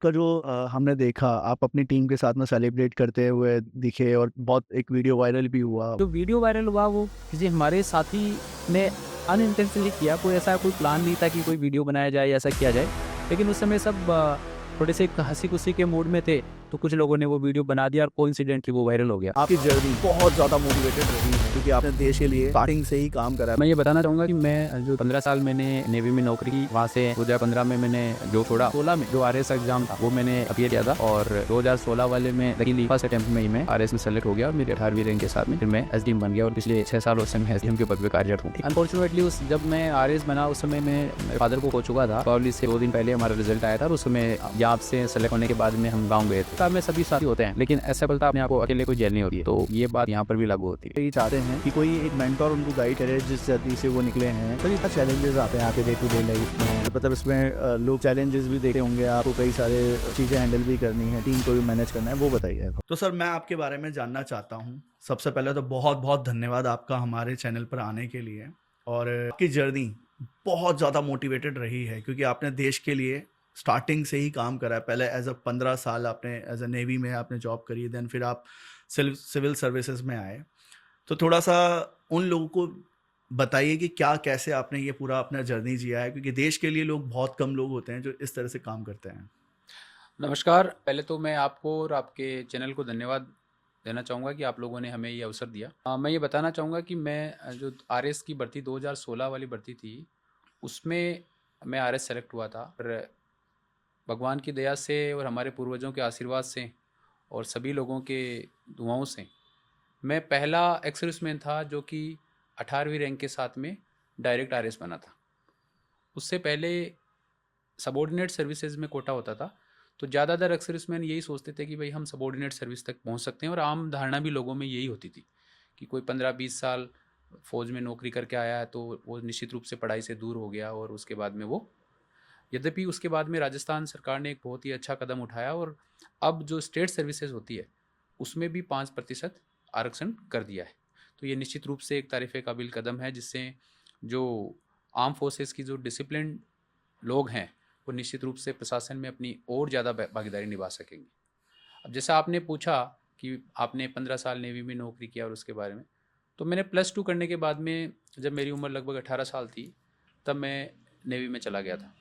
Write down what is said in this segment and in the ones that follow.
का जो हमने देखा आप अपनी टीम के साथ में सेलिब्रेट करते हुए दिखे और बहुत एक वीडियो वायरल भी हुआ। जो वीडियो वायरल हुआ वो किसी हमारे साथी ने अनइंटेंशनली किया। कोई ऐसा कोई प्लान नहीं था कि कोई वीडियो बनाया जाए या ऐसा किया जाए। लेकिन उस समय सब थोड़े से हँसी-खुशी के मूड में थे, तो कुछ लोगों ने वो वीडियो बना दिया और कोइंसिडेंटली वो वायरल हो गया। आपकी जर्नी बहुत ज़्यादा मोटिवेटेड रही है क्योंकि आपने देश के लिए स्टार्टिंग से ही काम करा है। मैं ये बताना चाहूँगा कि मैं जो 15 साल मैंने नेवी में नौकरी की, वहाँ से 2015 में मैंने जो छोड़ा, 16 में जो आरएस एग्जाम था वो मैंने अपीयर किया था और 2016 वाले में लकीली फर्स्ट अटेम्प्ट में ही मैं आरएस में सेलेक्ट हो गया और मेरे 18वीं रैंक के साथ में फिर मैं एसडीएम बन गया और पिछले 6 सालों से मैं एसडीएम के पद पे कार्यरत हूँ। अनफॉर्चुनेटली उस जब मैं आरएस बना उस समय मैं मेरे फादर को खो चुका था। दीपावली से 2 दिन पहले हमारा रिजल्ट आया था और उस समय यहाँ से सेलेक्ट होने के बाद में हम गाँव गए थे। तब में सभी साथी होते हैं लेकिन ऐसा बोलता अपने आप को अकेले कोई जेल नहीं होती है, तो ये बात यहाँ पर भी लागू होती है। ये चाहते हैं कि कोई एक मेंटर उनको गाइड करे जिस जर्नी से वो निकले हैं। तो इतना चैलेंजेस आते हैं आपके डे टू डे लाइफ में, मतलब इसमें लोग चैलेंजेस भी देखते होंगे, आपको कई सारे चीज़ें हैंडल भी करनी है, टीम को भी मैनेज करना है, वो बताइए। तो सर मैं आपके बारे में जानना चाहता हूँ। सबसे पहले तो बहुत बहुत धन्यवाद आपका हमारे चैनल पर आने के लिए। और आपकी जर्नी बहुत ज़्यादा मोटिवेटेड रही है क्योंकि आपने देश के लिए स्टार्टिंग से ही काम करा है। पहले एज अ 15 साल आपने एज अ नेवी में आपने जॉब करी, देन फिर आप सिविल सर्विसेज में आए। तो थोड़ा-सा उन लोगों को बताइए कि क्या कैसे आपने ये पूरा अपना जर्नी जिया है? क्योंकि देश के लिए लोग बहुत कम लोग होते हैं जो इस तरह से काम करते हैं। नमस्कार, पहले तो मैं आपको और आपके चैनल को धन्यवाद देना चाहूँगा कि आप लोगों ने हमें ये अवसर दिया। मैं ये बताना चाहूँगा कि मैं जो आरएस की भर्ती 2016 वाली भर्ती थी, उसमें मैं आरएस सेलेक्ट हुआ था और भगवान की दया से और हमारे पूर्वजों के आशीर्वाद से और सभी लोगों के दुआओं से मैं पहला एक्स सर्विसमैन था जो कि 18वीं रैंक के साथ में डायरेक्ट आरएस बना था। उससे पहले सबॉर्डिनेट सर्विसेज में कोटा होता था, तो ज़्यादातर एक्स सर्विसमैन यही सोचते थे कि भाई हम सबॉर्डिनेट सर्विस तक पहुंच सकते हैं और आम धारणा भी लोगों में यही होती थी कि कोई 15-20 साल फौज में नौकरी करके आया है तो वो निश्चित रूप से पढ़ाई से दूर हो गया और उसके बाद में वो, यद्यपि उसके बाद में राजस्थान सरकार ने एक बहुत ही अच्छा कदम उठाया और अब जो स्टेट सर्विसेज होती है उसमें भी 5% आरक्षण कर दिया है। तो ये निश्चित रूप से एक तारीफ़ काबिल कदम है जिससे जो आर्म फोर्सेस की जो डिसिप्लिन लोग हैं वो निश्चित रूप से प्रशासन में अपनी और ज़्यादा भागीदारी निभा सकेंगे। अब जैसा आपने पूछा कि आपने 15 साल नेवी में नौकरी किया और उसके बारे में, तो मैंने +2 करने के बाद में जब मेरी उम्र लगभग 18 साल थी तब मैं नेवी में चला गया था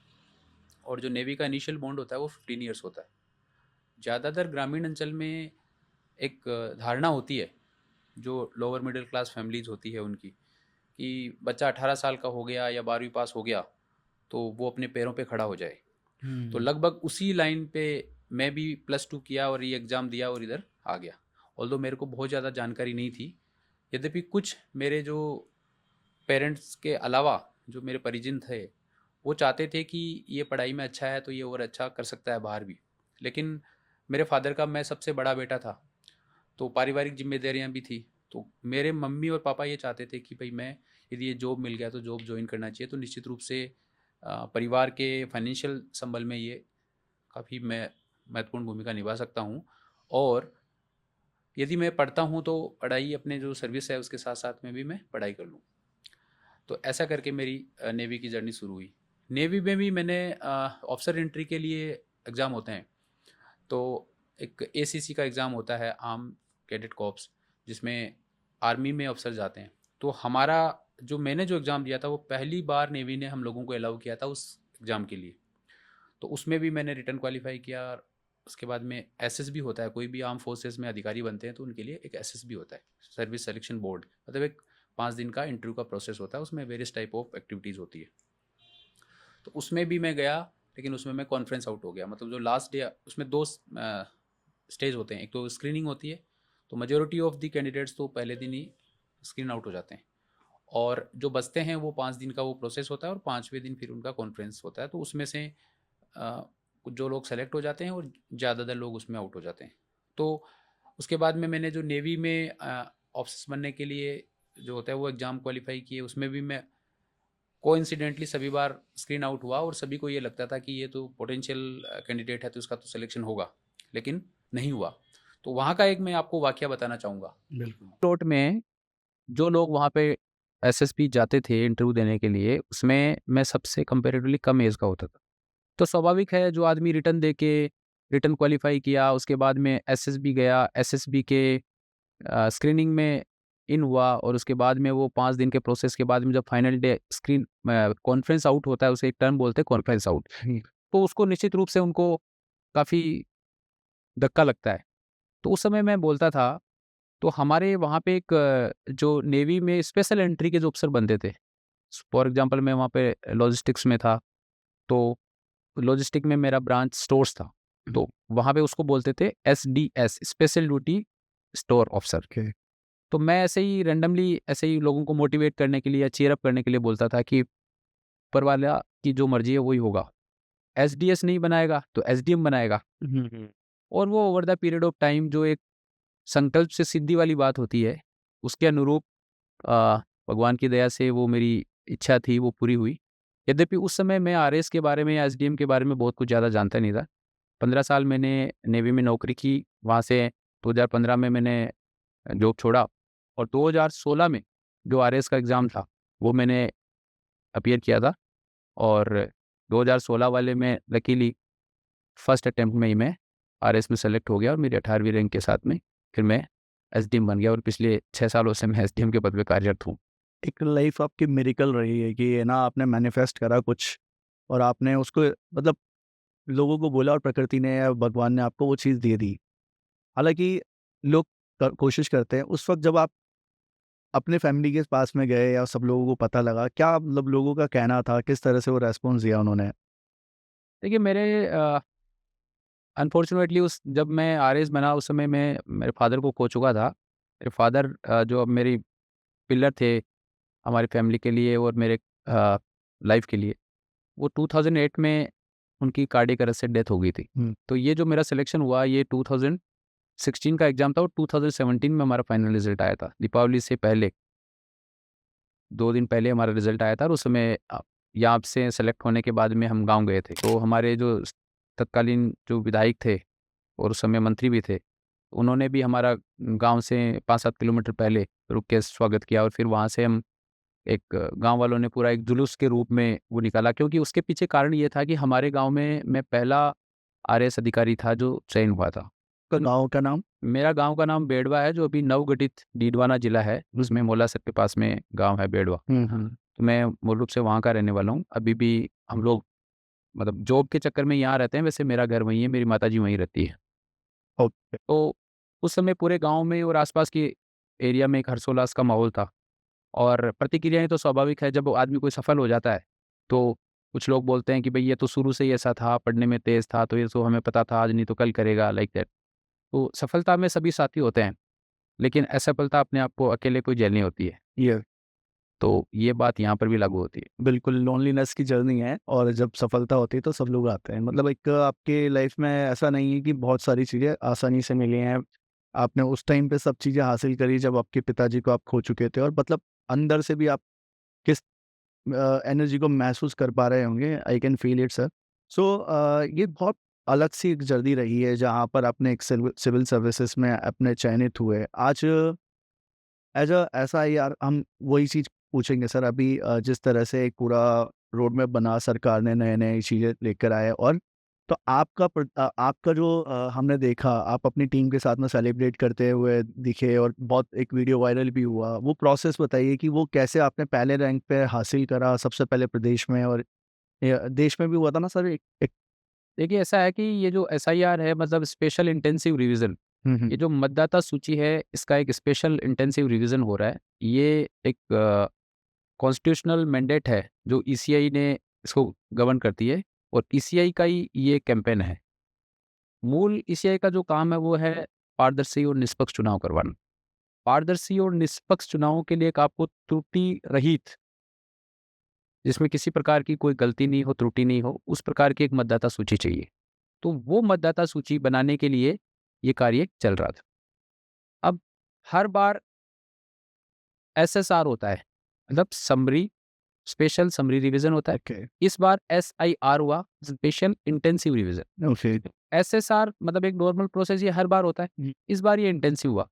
और जो नेवी का इनिशियल बॉन्ड होता है वो 15 ईयर्स होता है। ज़्यादातर ग्रामीण अंचल में एक धारणा होती है जो लोअर मिडिल क्लास फैमिलीज होती है उनकी कि बच्चा 18 साल का हो गया या 12वीं पास हो गया तो वो अपने पैरों पे खड़ा हो जाए। तो हुँ। लगभग उसी लाइन पे मैं भी +2 किया और ये एग्ज़ाम दिया और इधर आ गया। ऑल्दो मेरे को बहुत ज़्यादा जानकारी नहीं थी, यद्यपि कुछ मेरे जो पेरेंट्स के अलावा जो मेरे परिजन थे, वो चाहते थे कि ये पढ़ाई में अच्छा है तो ये और अच्छा कर सकता है बाहर भी। लेकिन मेरे फ़ादर का मैं सबसे बड़ा बेटा था, तो पारिवारिक ज़िम्मेदारियाँ भी थी। तो मेरे मम्मी और पापा ये चाहते थे कि भई मैं, यदि ये जॉब मिल गया तो जॉब जॉइन करना चाहिए, तो निश्चित रूप से परिवार के फाइनेंशियल संबल में ये काफ़ी मैं महत्वपूर्ण भूमिका निभा सकता हूँ और यदि मैं पढ़ता हूँ तो पढ़ाई अपने जो सर्विस है उसके साथ-साथ में भी मैं पढ़ाई कर लूँ। तो ऐसा करके मेरी नेवी की जर्नी शुरू हुई। नेवी में भी मैंने ऑफ़िसर एंट्री के लिए एग्ज़ाम होते हैं। तो एक एसीसी का एग्ज़ाम होता है, आर्म कैडेट कॉर्प्स, जिसमें आर्मी में अफ़सर जाते हैं। तो हमारा जो मैंने जो एग्ज़ाम दिया था वो पहली बार नेवी ने हम लोगों को अलाउ किया था उस एग्ज़ाम के लिए। तो उसमें भी मैंने रिटन क्वालीफाई किया और उसके बाद में एसएसबी होता है, कोई भी आर्म फोर्सेस में अधिकारी बनते हैं तो उनके लिए एक एसएसबी होता है, सर्विस सिलेक्शन बोर्ड, मतलब एक 5 दिन का इंटरव्यू का प्रोसेस होता है, उसमें वेरियस टाइप ऑफ एक्टिविटीज़ होती है। तो उसमें भी मैं गया, लेकिन उसमें मैं कॉन्फ्रेंस आउट हो गया, मतलब जो लास्ट डे उसमें 2 स्टेज होते हैं, एक तो स्क्रीनिंग होती है, तो मेजॉरिटी ऑफ द कैंडिडेट्स तो पहले दिन ही स्क्रीन आउट हो जाते हैं और जो बचते हैं वो 5 दिन का वो प्रोसेस होता है और 5वें दिन फिर उनका कॉन्फ्रेंस होता है। तो उसमें से जो लोग सेलेक्ट हो जाते हैं और ज़्यादातर लोग उसमें आउट हो जाते हैं। तो उसके बाद में मैंने जो नेवी में ऑफिसर्स बनने के लिए जो होता है वो एग्ज़ाम क्वालिफाई किए, उसमें भी मैं कोइंसिडेंटली सभी बार स्क्रीन आउट हुआ और सभी को ये लगता था कि ये तो पोटेंशियल कैंडिडेट है तो इसका तो सिलेक्शन होगा, लेकिन नहीं हुआ। तो वहाँ का एक मैं आपको वाकया बताना चाहूँगा। बिल्कुल। प्लॉट में जो लोग वहाँ पे एसएसबी जाते थे इंटरव्यू देने के लिए, उसमें मैं सबसे कंपैरेटिवली कम एज का होता था। तो स्वाभाविक है जो आदमी रिटर्न दे के रिटन क्वालिफाई किया, उसके बाद में एसएसबी गया, एसएसबी के स्क्रीनिंग में इन हुआ और उसके बाद में वो 5 दिन के प्रोसेस के बाद में जब final day screen conference out होता है, उसे एक टर्म बोलते हैं कॉन्फ्रेंस आउट। तो उसको निश्चित रूप से उनको काफ़ी धक्का लगता है। तो उस समय मैं बोलता था, तो हमारे वहाँ पे एक जो नेवी में स्पेशल एंट्री के जो अफ़सर बनते थे, फॉर एग्ज़ाम्पल मैं वहाँ पे लॉजिस्टिक्स में था, तो लॉजिस्टिक में मेरा ब्रांच स्टोर्स था, तो वहाँ पे उसको बोलते थे SDS, special duty store officer. Okay. तो मैं ऐसे ही रैंडमली ऐसे ही लोगों को मोटिवेट करने के लिए या चीयर अप करने के लिए बोलता था कि ऊपर वाला की जो मर्ज़ी है वही होगा। एसडीएस नहीं बनाएगा तो एसडीएम बनाएगा। और वो over the period of time जो एक संकल्प से सिद्धि वाली बात होती है, उसके अनुरूप भगवान की दया से वो मेरी इच्छा थी वो पूरी हुई। यद्यपि उस समय मैं आरएस के बारे में या एसडीएम के बारे में बहुत कुछ ज़्यादा जानता नहीं था। 15 साल मैंने नेवी में नौकरी की, वहाँ से 2015 में मैंने जॉब छोड़ा और 2016 में जो आरएस का एग्ज़ाम था, वो मैंने अपीयर किया था और 2016 वाले में लकीली फर्स्ट अटेम्प्ट में ही मैं आरएस में सेलेक्ट हो गया और मेरी 18वीं रैंक के साथ में फिर मैं एसडीएम बन गया और पिछले 6 सालों से मैं एसडीएम के पद पे कार्यरत हूँ। एक लाइफ आपकी मिरेकल रही है कि ये ना आपने मैनिफेस्ट करा कुछ और आपने उसको मतलब लोगों को बोला और प्रकृति ने या भगवान ने आपको वो चीज़ दे दी। हालाँकि लोग कोशिश करते हैं उस वक़्त जब आप अपने फैमिली के पास में गए या सब लोगों को पता लगा, क्या मतलब लोगों का कहना था? किस तरह से वो रिस्पॉन्स दिया उन्होंने? देखिए मेरे अनफॉर्चुनेटली उस जब मैं आरएस बना उस समय मैं मेरे फादर को खो चुका था। मेरे फादर जो अब मेरी पिलर थे हमारी फैमिली के लिए और मेरे लाइफ के लिए, वो 2008 में उनकी कार्डियक अरेस्ट से डेथ हो गई थी। हुँ। तो ये जो मेरा सिलेक्शन हुआ ये 2016 का एग्ज़ाम था और 2017 में हमारा फाइनल रिज़ल्ट आया था। दीपावली से पहले 2 दिन पहले हमारा रिज़ल्ट आया था और उस समय यहाँ से सेलेक्ट होने के बाद में हम गाँव गए थे। तो हमारे जो तत्कालीन जो विधायक थे और उस समय मंत्री भी थे, उन्होंने भी हमारा गाँव से 5-7 किलोमीटर पहले रुक के स्वागत किया और फिर वहाँ से हम एक गाँव वालों ने पूरा एक जुलूस के रूप में वो निकाला क्योंकि उसके पीछे कारण ये था कि हमारे गाँव में मैं पहला आरएएस अधिकारी था जो चयन हुआ था। आपका गाँव का नाम? मेरा गाँव का नाम बेड़वा है जो अभी नवगठित डीडवाना जिला है, उसमें मोलासर के पास में गाँव है बेड़वा। हुँ। तो मैं मूल रूप से वहाँ का रहने वाला हूँ। अभी भी हम लोग मतलब जॉब के चक्कर में यहाँ रहते हैं, वैसे मेरा घर वहीं है, मेरी माताजी वहीं रहती है। ओके। तो उस समय पूरे गाँव में और आस-पास के एरिया में एक हर्षोल्लास का माहौल था और प्रतिक्रियाएँ तो स्वाभाविक है जब आदमी कोई सफल हो जाता है, तो कुछ लोग बोलते हैं कि भई ये तो शुरू से ही ऐसा था, पढ़ने में तेज़ था, तो ये तो हमें पता था, आज नहीं तो कल करेगा, लाइक दैट। तो सफलता में सभी साथी होते हैं, लेकिन असफलता अपने आप को अकेले कोई झेलनी होती है। ये तो ये बात यहाँ पर भी लागू होती है। बिल्कुल लोनलीनेस की जर्नी है और जब सफलता होती है तो सब लोग आते हैं। मतलब एक आपके लाइफ में ऐसा नहीं है कि बहुत सारी चीज़ें आसानी से मिली हैं। आपने उस टाइम पे सब चीज़ें हासिल करी जब आपके पिताजी को आप खो चुके थे और मतलब अंदर से भी आप किस एनर्जी को महसूस कर पा रहे होंगे। I can feel it sir. So ये बहुत अलग सी एक जर्नी रही है जहाँ पर आपने एक सिविल सर्विसेज में अपने चयनित हुए। आज ऐसा है यार हम वही चीज़ पूछेंगे सर अभी जिस तरह से एक पूरा रोड मैप बना सरकार ने नए-नए चीज़ें लेकर आए और तो आपका जो हमने देखा आप अपनी टीम के साथ में सेलिब्रेट करते हुए दिखे और बहुत एक वीडियो वायरल भी हुआ। वो प्रोसेस बताइए कि वो कैसे आपने पहले रैंक पे हासिल करा सबसे पहले प्रदेश में और देश में भी हुआ था ना सर एक एक देखिए ऐसा है कि ये जो एसआईआर है मतलब स्पेशल इंटेंसिव रिवीजन, हुँ, हुँ। ये जो मतदाता सूची है इसका एक स्पेशल इंटेंसिव रिवीजन हो रहा है। ये एक कॉन्स्टिट्यूशनल मैंडेट है जो ईसीआई ने इसको गवर्न करती है और ईसीआई का ही ये कैंपेन है। मूल ईसीआई का जो काम है वो है पारदर्शी और निष्पक्ष चुनाव करवाना। पारदर्शी और निष्पक्ष चुनावों के लिए एक आपको त्रुटि रहित जिसमें किसी प्रकार की कोई गलती नहीं हो, त्रुटि नहीं हो, उस प्रकार की एक मतदाता सूची चाहिए। तो वो मतदाता सूची बनाने के लिए ये कार्य चल रहा था। अब हर बार एसएसआर होता है, मतलब समरी स्पेशल समरी रिवीजन होता है। ओके, इस बार एसआईआर हुआ, special intensive revision. Okay. SSR मतलब एक नॉर्मल प्रोसेस ये हर बार होता है। हुँ, इस बार ये इंटेंसिव हुआ।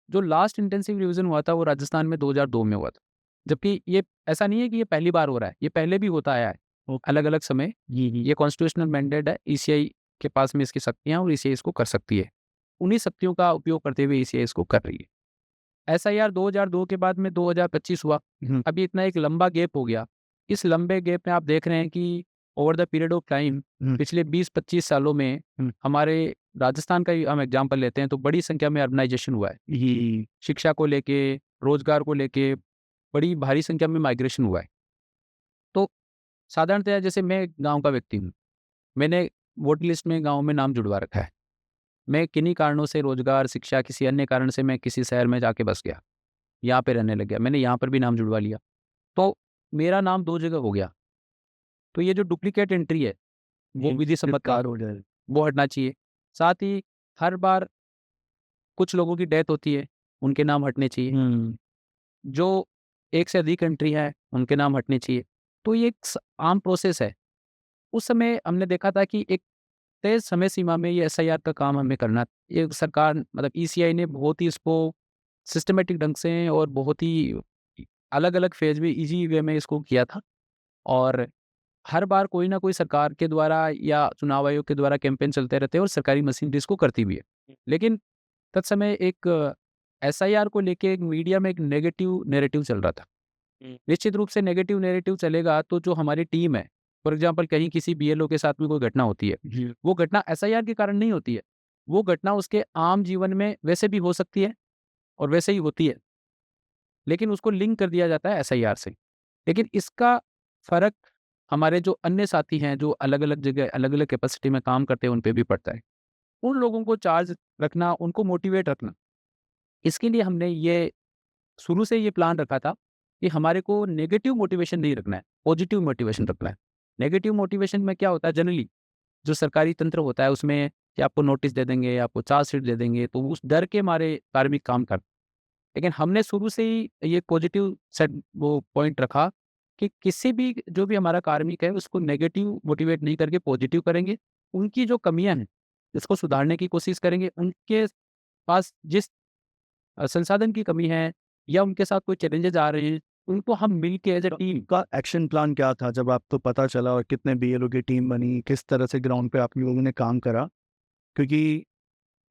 जो लास्ट इंटेंसिव रिवीजन हुआ था वो राजस्थान में 2002 में हुआ था। जबकि ये ऐसा नहीं है कि ये पहली बार हो रहा है, ये पहले भी होता आया है। ओ अलग-अलग समय जी, जी। ये कॉन्स्टिट्यूशनल मैंडेट है, ईसीआई के पास में इसकी शक्तियाँ और ईसीआई इसको कर सकती है। उन्हीं शक्तियों का उपयोग करते हुए ईसीआई इसको कर रही है। एसआईआर 2002 के बाद में 2025 हुआ। हुँ, अभी इतना एक लंबा गैप हो गया। इस लंबे गैप में आप देख रहे हैं कि over the period of time हुँ, पिछले 20-25 सालों में हुँ। हमारे राजस्थान का ही हम एग्जांपल लेते हैं तो बड़ी संख्या में अर्बनाइजेशन हुआ है। ये शिक्षा को लेके, रोजगार को लेके बड़ी भारी संख्या में माइग्रेशन हुआ है। तो साधारणतः जैसे मैं गाँव का व्यक्ति हूँ। मैंने वोटर लिस्ट में गाँव में नाम जुड़वा रखा है। मैं किन्हीं कारणों से रोजगार, शिक्षा किसी अन्य कारण से मैं किसी शहर में जाके बस गया। यहाँ पे रहने लग गया। मैंने यहाँ पर भी नाम जुड़वा लिया। तो मेरा नाम 2 जगह हो गया। तो ये जो डुप्लीकेट एंट्री है, वो विधि सम्मत हो जाए। वो हटना चाहिए। साथ ही हर बार कुछ लोगों की डेथ होती है, उनके नाम हटने चाहिए। हुँ, जो एक से अधिक एंट्री है, उनके नाम हटने चाहिए। तो ये एक आम प्रोसेस है। उस समय हमने देखा था कि एक तय समय सीमा में ये एसआईआर का काम हमें करना ये सरकार मतलब ईसीआई ने बहुत ही इसको सिस्टमैटिक ढंग से और बहुत ही अलग-अलग फेज़ में ईज़ी वे में इसको किया था और हर बार कोई ना कोई सरकार के द्वारा या चुनाव आयोग के द्वारा कैंपेन चलते रहते हैं और सरकारी मशीनरी इसको करती भी है। लेकिन तत्समय एक एसआईआर को लेके एक मीडिया में एक नेगेटिव नैरेटिव चल रहा था। निश्चित रूप से नेगेटिव नैरेटिव चलेगा तो जो हमारी टीम है, फॉर एग्ज़ाम्पल कहीं किसी बीएलओ के साथ में कोई घटना होती है, जी। वो घटना एसआईआर के कारण नहीं होती है। वो घटना उसके आम जीवन में वैसे भी हो सकती है और वैसे ही होती है। लेकिन उसको लिंक कर दिया जाता है एसआईआर से। लेकिन इसका फ़र्क हमारे जो अन्य साथी हैं, जो अलग-अलग जगह, अलग-अलग कैपेसिटी में काम करते हैं, उन पे भी पड़ता है। उन लोगों को चार्ज रखना, उनको मोटिवेट रखना, इसके लिए हमने ये शुरू से ये प्लान रखा था कि हमारे को नेगेटिव मोटिवेशन नहीं रखना है, पॉजिटिव मोटिवेशन रखना है। नेगेटिव मोटिवेशन में क्या होता है जनरली जो सरकारी तंत्र होता है उसमें कि आपको नोटिस दे देंगे, आपको चार्जशीट दे देंगे, तो उस डर के मारे कार्मिक काम कर लेकिन हमने शुरू से ही ये पॉजिटिव सेट वो पॉइंट रखा कि किसी भी जो भी हमारा कार्मिक है उसको नेगेटिव मोटिवेट नहीं करके पॉजिटिव करेंगे। उनकी जो कमियाँ हैं, इसको सुधारने की कोशिश करेंगे। उनके पास जिस संसाधन की कमी है या उनके साथ कोई चैलेंजेज़ आ रहे हैं, उनको हम मिल के एज़ अ टीम का एक्शन प्लान क्या था जब आपको पता चला और कितने बीएलओ की टीम बनी? किस तरह से ग्राउंड पे आप लोगों ने काम करा? क्योंकि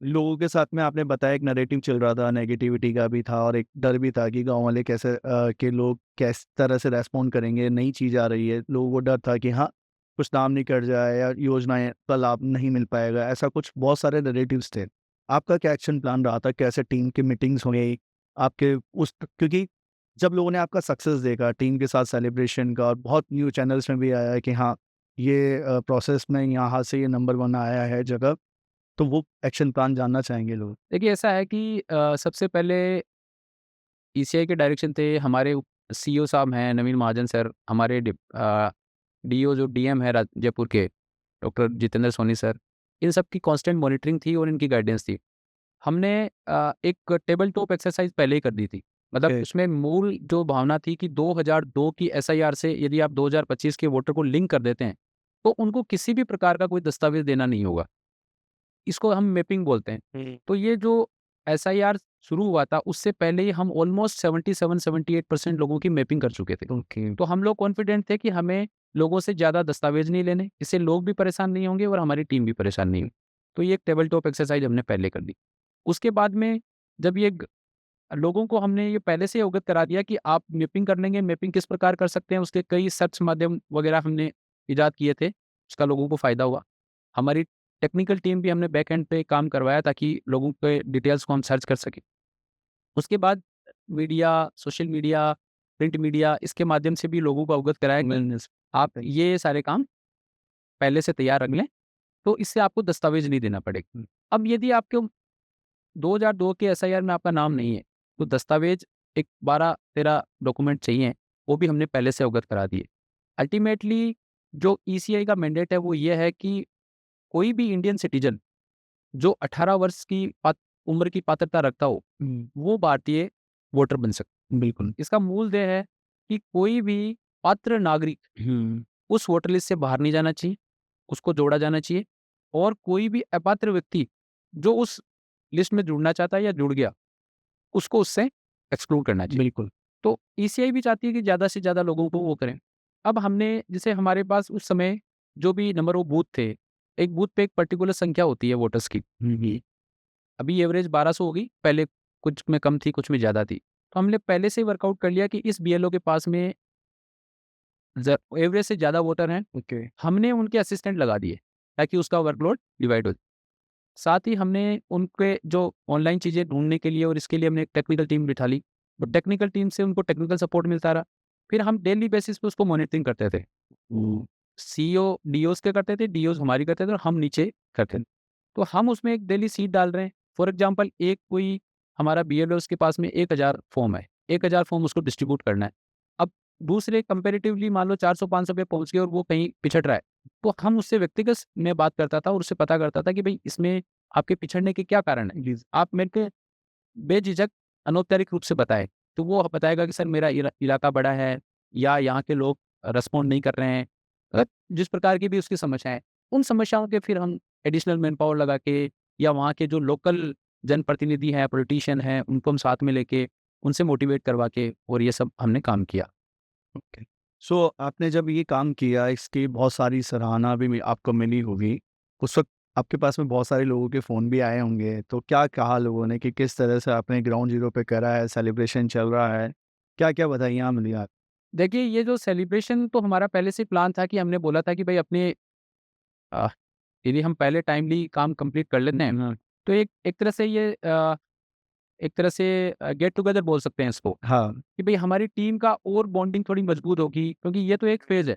लोगों के साथ में आपने बताया एक नैरेटिव चल रहा था, नेगेटिविटी का भी था और एक डर भी था कि गाँव वाले कैसे के लोग किस तरह से रेस्पॉन्ड करेंगे, नई चीज़ आ रही है। लोगों को डर था कि हाँ, कुछ नाम नहीं कट जाए या योजनाएँ का लाभ नहीं मिल पाएगा, ऐसा कुछ बहुत सारे नैरेटिव्स थे। आपका क्या एक्शन प्लान रहा था? कैसे टीम की मीटिंग्स हुई? आपके उस क्योंकि जब लोगों ने आपका सक्सेस देखा, टीम के साथ सेलिब्रेशन का और बहुत न्यूज़ चैनल्स में भी आया है कि हाँ, ये प्रोसेस में यहाँ से ये नंबर 1 आया है जगह, तो वो एक्शन प्लान जानना चाहेंगे लोग। देखिए ऐसा है कि सबसे पहले ईसीआई के डायरेक्शन थे हमारे सीईओ साहब हैं नवीन महाजन सर, हमारे डीओ जो डीएम है जयपुर के डॉक्टर जितेंद्र सोनी सर, इन सब की कांस्टेंट मॉनिटरिंग थी और इनकी गाइडेंस थी। हमने एक टेबल टॉप एक्सरसाइज पहले ही कर दी थी। मतलब ओके। उसमें मूल जो भावना थी कि 2002 की एसआईआर से यदि आप 2025 के वोटर को लिंक कर देते हैं, तो उनको किसी भी प्रकार का कोई दस्तावेज़ देना नहीं होगा। इसको हम मैपिंग बोलते हैं। तो ये जो एसआईआर शुरू हुआ था, उससे पहले ही हम ऑलमोस्ट 77-78% लोगों की मैपिंग कर चुके थे। ओके। तो हम लोग कॉन्फिडेंट थे कि हमें लोगों से ज़्यादा दस्तावेज़ नहीं लेने, इससे लोग भी परेशान नहीं होंगे और हमारी टीम भी परेशान नहीं होगी। तो ये एक टेबल टॉप एक्सरसाइज़ हमने पहले कर दी। उसके बाद में जब ये लोगों को हमने ये पहले से अवगत करा दिया कि आप मैपिंग कर लेंगे, मैपिंग किस प्रकार कर सकते हैं, उसके कई सर्च माध्यम वगैरह हमने इजाद किए थे, उसका लोगों को फ़ायदा हुआ। हमारी टेक्निकल टीम भी हमने बैक एंड पे काम करवाया ताकि लोगों के डिटेल्स को हम सर्च कर सकें। उसके बाद media, social media, print media इसके माध्यम से भी लोगों को अवगत कराया कि आप ये सारे काम पहले से तैयार रख लें, तो इससे आपको दस्तावेज़ नहीं देना पड़ेगा। अब यदि आपके 2002 के एसआईआर में आपका नाम नहीं है, तो दस्तावेज़ एक 12-13 डॉक्यूमेंट चाहिए, वो भी हमने पहले से अवगत करा दिए। अल्टीमेटली जो ईसीआई का मैंडेट है वो ये है कि कोई भी इंडियन सिटीज़न जो 18 वर्ष की उम्र की पात्रता रखता हो, वो भारतीय वोटर बन सकता है। बिल्कुल। इसका मूल ध्येय है कि कोई भी पात्र नागरिक हुँ, उस वोटर लिस्ट से बाहर नहीं जाना चाहिए, उसको जोड़ा जाना चाहिए और कोई भी अपात्र व्यक्ति जो उस लिस्ट में जुड़ना चाहता है या जुड़ गया, उसको उससे एक्सक्लूड करना चाहिए। बिल्कुल। तो ईसीआई भी चाहती है कि ज़्यादा से ज़्यादा लोगों को वो करें। अब हमने जैसे हमारे पास उस समय जो भी नंबर ऑफ बूथ थे, एक बूथ पे एक पर्टिकुलर संख्या होती है वोटर्स की। अभी एवरेज 1200 होगी, पहले कुछ में कम थी, कुछ में ज़्यादा थी। तो हमने पहले से ही वर्कआउट कर लिया कि इस बीएलओ के पास में ज एवरेज से ज़्यादा वोटर हैं, ओके। हमने उनके असिस्टेंट लगा दिए, ताकि उसका वर्कलोड डिवाइड हो जाए। साथ ही हमने उनके जो ऑनलाइन चीज़ें ढूँढने के लिए और इसके लिए हमने एक टेक्निकल टीम बिठा ली। तो टेक्निकल टीम से उनको टेक्निकल सपोर्ट मिलता रहा। फिर हम डेली बेसिस पे उसको मॉनिटरिंग करते थे। सीईओ डीओज़ के करते थे, डीओज़ हमारी करते थे और हम नीचे करते थे। तो हम उसमें एक डेली सीड डाल रहे हैं। फॉर एग्ज़ाम्पल एक कोई हमारा बीएलओ उसके पास में 1000 फॉर्म है, 1000 फॉर्म उसको डिस्ट्रीब्यूट करना है। अब दूसरे कंपैरेटिवली मान लो 400-500 पे पहुँच गए और वो कहीं पिछड़ रहा है, तो हम उससे व्यक्तिगत में बात करता था और उससे पता करता था कि भई इसमें आपके पिछड़ने के क्या कारण हैं? आप मेरे को बेझिझक अनौपचारिक रूप से बताएँ। तो वो बताएगा कि सर मेरा इलाका बड़ा है या यहाँ के लोग रिस्पॉन्ड नहीं कर रहे हैं। जिस प्रकार की भी उसकी समस्याएँ हैं, उन समस्याओं के फिर हम एडिशनल मैनपावर लगा के या वहाँ के जो लोकल जनप्रतिनिधि हैं, पॉलिटिशियन हैं, उनको हम साथ में लेके उनसे मोटिवेट करवा के और ये सब हमने काम किया। ओके। सो आपने जब ये काम किया, इसकी बहुत सारी सराहना भी आपको मिली होगी। उस वक़्त आपके पास में बहुत सारे लोगों के फ़ोन भी आए होंगे, तो क्या कहा लोगों ने कि किस तरह से आपने ग्राउंड ज़ीरो पे करा है, सेलिब्रेशन चल रहा है? क्या-क्या बधाइयाँ मिली आप? देखिए, ये जो सेलिब्रेशन तो हमारा पहले से प्लान था कि हमने बोला था कि भई अपने अ, यदि हम पहले टाइमली काम कंप्लीट कर लेते हैं, तो एक एक तरह से ये एक तरह से गेट टुगेदर बोल सकते हैं इसको, हाँ। कि भई हमारी टीम का और बॉन्डिंग थोड़ी मजबूत होगी क्योंकि ये तो एक फ़ेज़ है।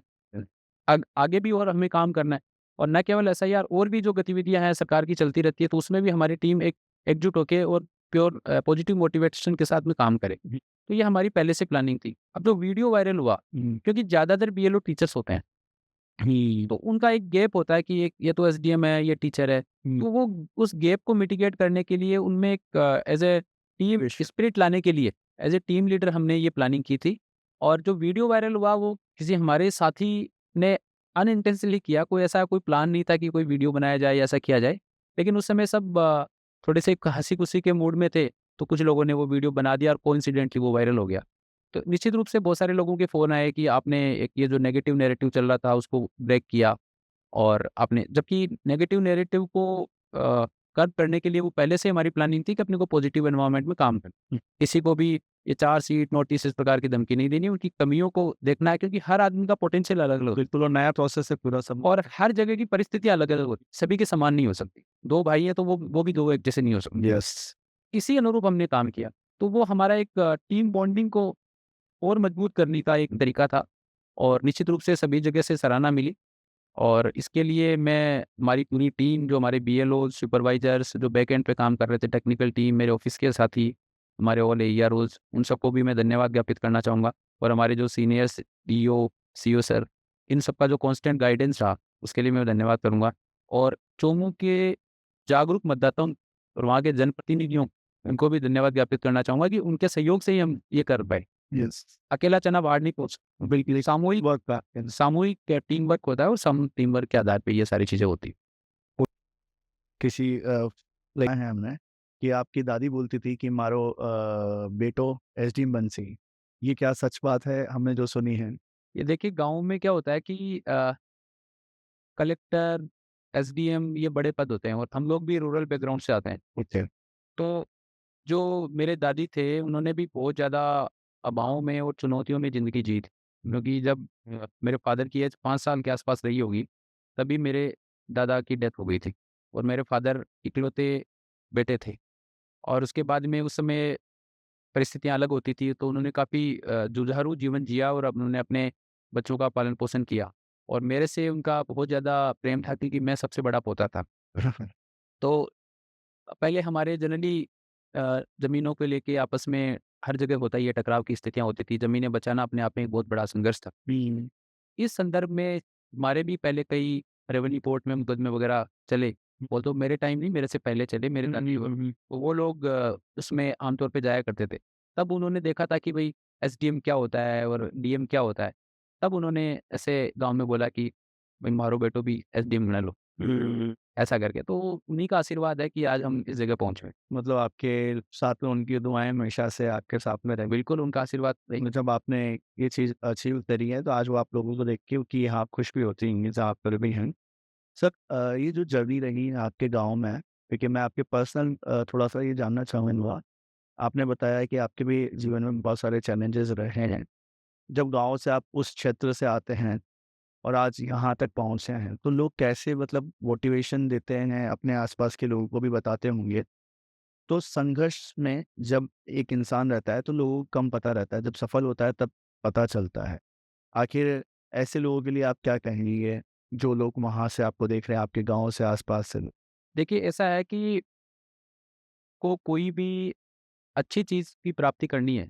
आगे भी और हमें काम करना है और न केवल एसआईआर और भी जो गतिविधियाँ हैं सरकार की चलती रहती है, तो उसमें भी हमारी टीम एक एकजुट होके और प्योर पॉजिटिव मोटिवेशन के साथ में काम करे। तो ये हमारी पहले से प्लानिंग थी। अब जो वीडियो वायरल हुआ, क्योंकि ज़्यादातर बीएलओ टीचर्स होते हैं। तो उनका एक गैप होता है कि एक ये तो एसडीएम है, ये टीचर है। तो वो उस गैप को मिटिगेट करने के लिए उनमें एक एज़ ए टीम स्पिरिट लाने के लिए एज़ ए टीम लीडर हमने ये प्लानिंग की थी। और जो वीडियो वायरल हुआ वो किसी हमारे साथी ने अनइंटेंशनली किया। कोई ऐसा कोई प्लान नहीं था कि कोई वीडियो बनाया जाए या ऐसा किया जाए। लेकिन उस समय सब थोड़े से हँसी-खुशी के मूड में थे, तो कुछ लोगों ने वो वीडियो बना दिया और कोइंसिडेंटली वो वायरल हो गया। तो निश्चित रूप से बहुत सारे लोगों के फ़ोन आए कि आपने एक ये जो नेगेटिव नैरेटिव चल रहा था उसको ब्रेक किया और आपने जबकि नेगेटिव नैरेटिव को कर्ब करने के लिए वो पहले से हमारी प्लानिंग थी कि अपने को पॉजिटिव एनवायरनमेंट में काम करना। किसी को भी ये चार्जशीट, नोटिस इस प्रकार की धमकी नहीं देनी, उनकी कमियों को देखना है क्योंकि हर आदमी का पोटेंशियल अलग-अलग होता है बिल्कुल, और नया प्रोसेस है पूरा सब। और हर जगह की परिस्थितियाँ अलग-अलग होती हैं, सभी के समान नहीं हो सकती। 2 भाई हैं तो वो भी 2 एक जैसे नहीं हो सकते। यस। इसी अनुरूप हमने काम किया। तो वो हमारा एक टीम बॉन्डिंग को और मजबूत करने का एक तरीका था और निश्चित रूप से सभी जगह से सराहना मिली और इसके लिए मैं हमारी पूरी टीम जो हमारे बीएलओ, सुपरवाइजर्स जो बैकएंड पे काम कर रहे थे, टेक्निकल टीम, मेरे ऑफिस के साथी, हमारे ऑल एआरओज़ उन सबको भी मैं धन्यवाद ज्ञापित करना चाहूँगा और हमारे जो सीनियर्स डीओ, सीओ सर, इन सबका जो कांस्टेंट गाइडेंस रहा, उसके लिए मैं धन्यवाद करूँगा और चोमू के जागरूक मतदाताओं और वहाँ के जनप्रतिनिधियों, उनको भी धन्यवाद ज्ञापित करना चाहूँगा कि उनके सहयोग से ही हम ये कर पाए। यस। अकेला चना बाहर नहीं पहुँच बिल्कुल, सामूहिक वर्क का सामूहिक टीम वर्क होता है और सामूहिक टीम वर्क के आधार पे ये सारी चीज़ें होती हैं। किसी लाइन है हमने कि आपकी दादी बोलती थी कि मारो बेटो एसडीएम बंसी। ये क्या सच बात है हमने जो सुनी है? ये देखिए गाँव में क्या होता है कि कलेक्टर, एसडीएम ये बड़े पद होते हैं और हम लोग भी रूरल बैकग्राउंड से आते हैं। ओके। तो जो मेरे दादी थे उन्होंने भी बहुत ज़्यादा अभावों में और चुनौतियों में ज़िंदगी जी थी। क्योंकि जब मेरे फ़ादर की एज 5 साल के आस-पास रही होगी, तभी मेरे दादा की डेथ हो गई थी और मेरे फ़ादर इकलौते बेटे थे और उसके बाद में उस समय परिस्थितियाँ अलग होती थी, तो उन्होंने काफ़ी जुझारू जीवन जिया और अब उन्होंने अपने बच्चों का पालन-पोषण किया और मेरे से उनका बहुत ज़्यादा प्रेम था क्योंकि मैं सबसे बड़ा पोता था। तो पहले हमारे जनरली ज़मीनों को लेके आपस में हर जगह होता ही है, टकराव की स्थितियाँ होती थी। ज़मीनें बचाना अपने आप में एक बहुत बड़ा संघर्ष था। इस संदर्भ में हमारे भी पहले कई रेवेन्यू कोर्ट में मुकदमे वगैरह चले। वो तो मेरे टाइम नहीं, मेरे से पहले चले, मेरे दादी तो वो लोग उसमें आमतौर पे जाया करते थे। तब उन्होंने देखा था कि भई एसडीएम क्या होता है और डीएम क्या होता है। तब उन्होंने ऐसे गाँव में बोला कि भई मारो बेटो भी एसडीएम बना लो। ऐसा करके, तो उन्हीं का आशीर्वाद है कि आज हम इस जगह पहुँचे। मतलब आपके साथ में उनकी दुआएँ हमेशा से आपके साथ में रही। बिल्कुल उनका आशीर्वाद रही। जब आपने ये चीज़ अचीव करी है, तो आज वो आप लोगों को देख के कि हाँ, खुश भी होती होंगी, जहाँ आप पर भी हैं। सर ये जो जर्नी रही आपके गाँव में, देखिए मैं आपके पर्सनल थोड़ा-सा ये जानना चाहूँगा। आपने बताया कि आपके भी जीवन में बहुत सारे चैलेंजेस रहे हैं। जब गाँव से आप उस क्षेत्र से आते हैं और आज यहाँ तक पहुँचे हैं, तो लोग कैसे मतलब मोटिवेशन देते हैं, अपने आस-पास के लोगों को भी बताते होंगे। तो संघर्ष में जब एक इंसान रहता है, तो लोगों को कम पता रहता है, जब सफल होता है तब पता चलता है। आखिर ऐसे लोगों के लिए आप क्या कहेंगे, जो लोग वहाँ से आपको देख रहे हैं, आपके गाँव से आस-पास से लोग? देखिए, ऐसा है कि को कोई भी अच्छी चीज़ की प्राप्ति करनी है,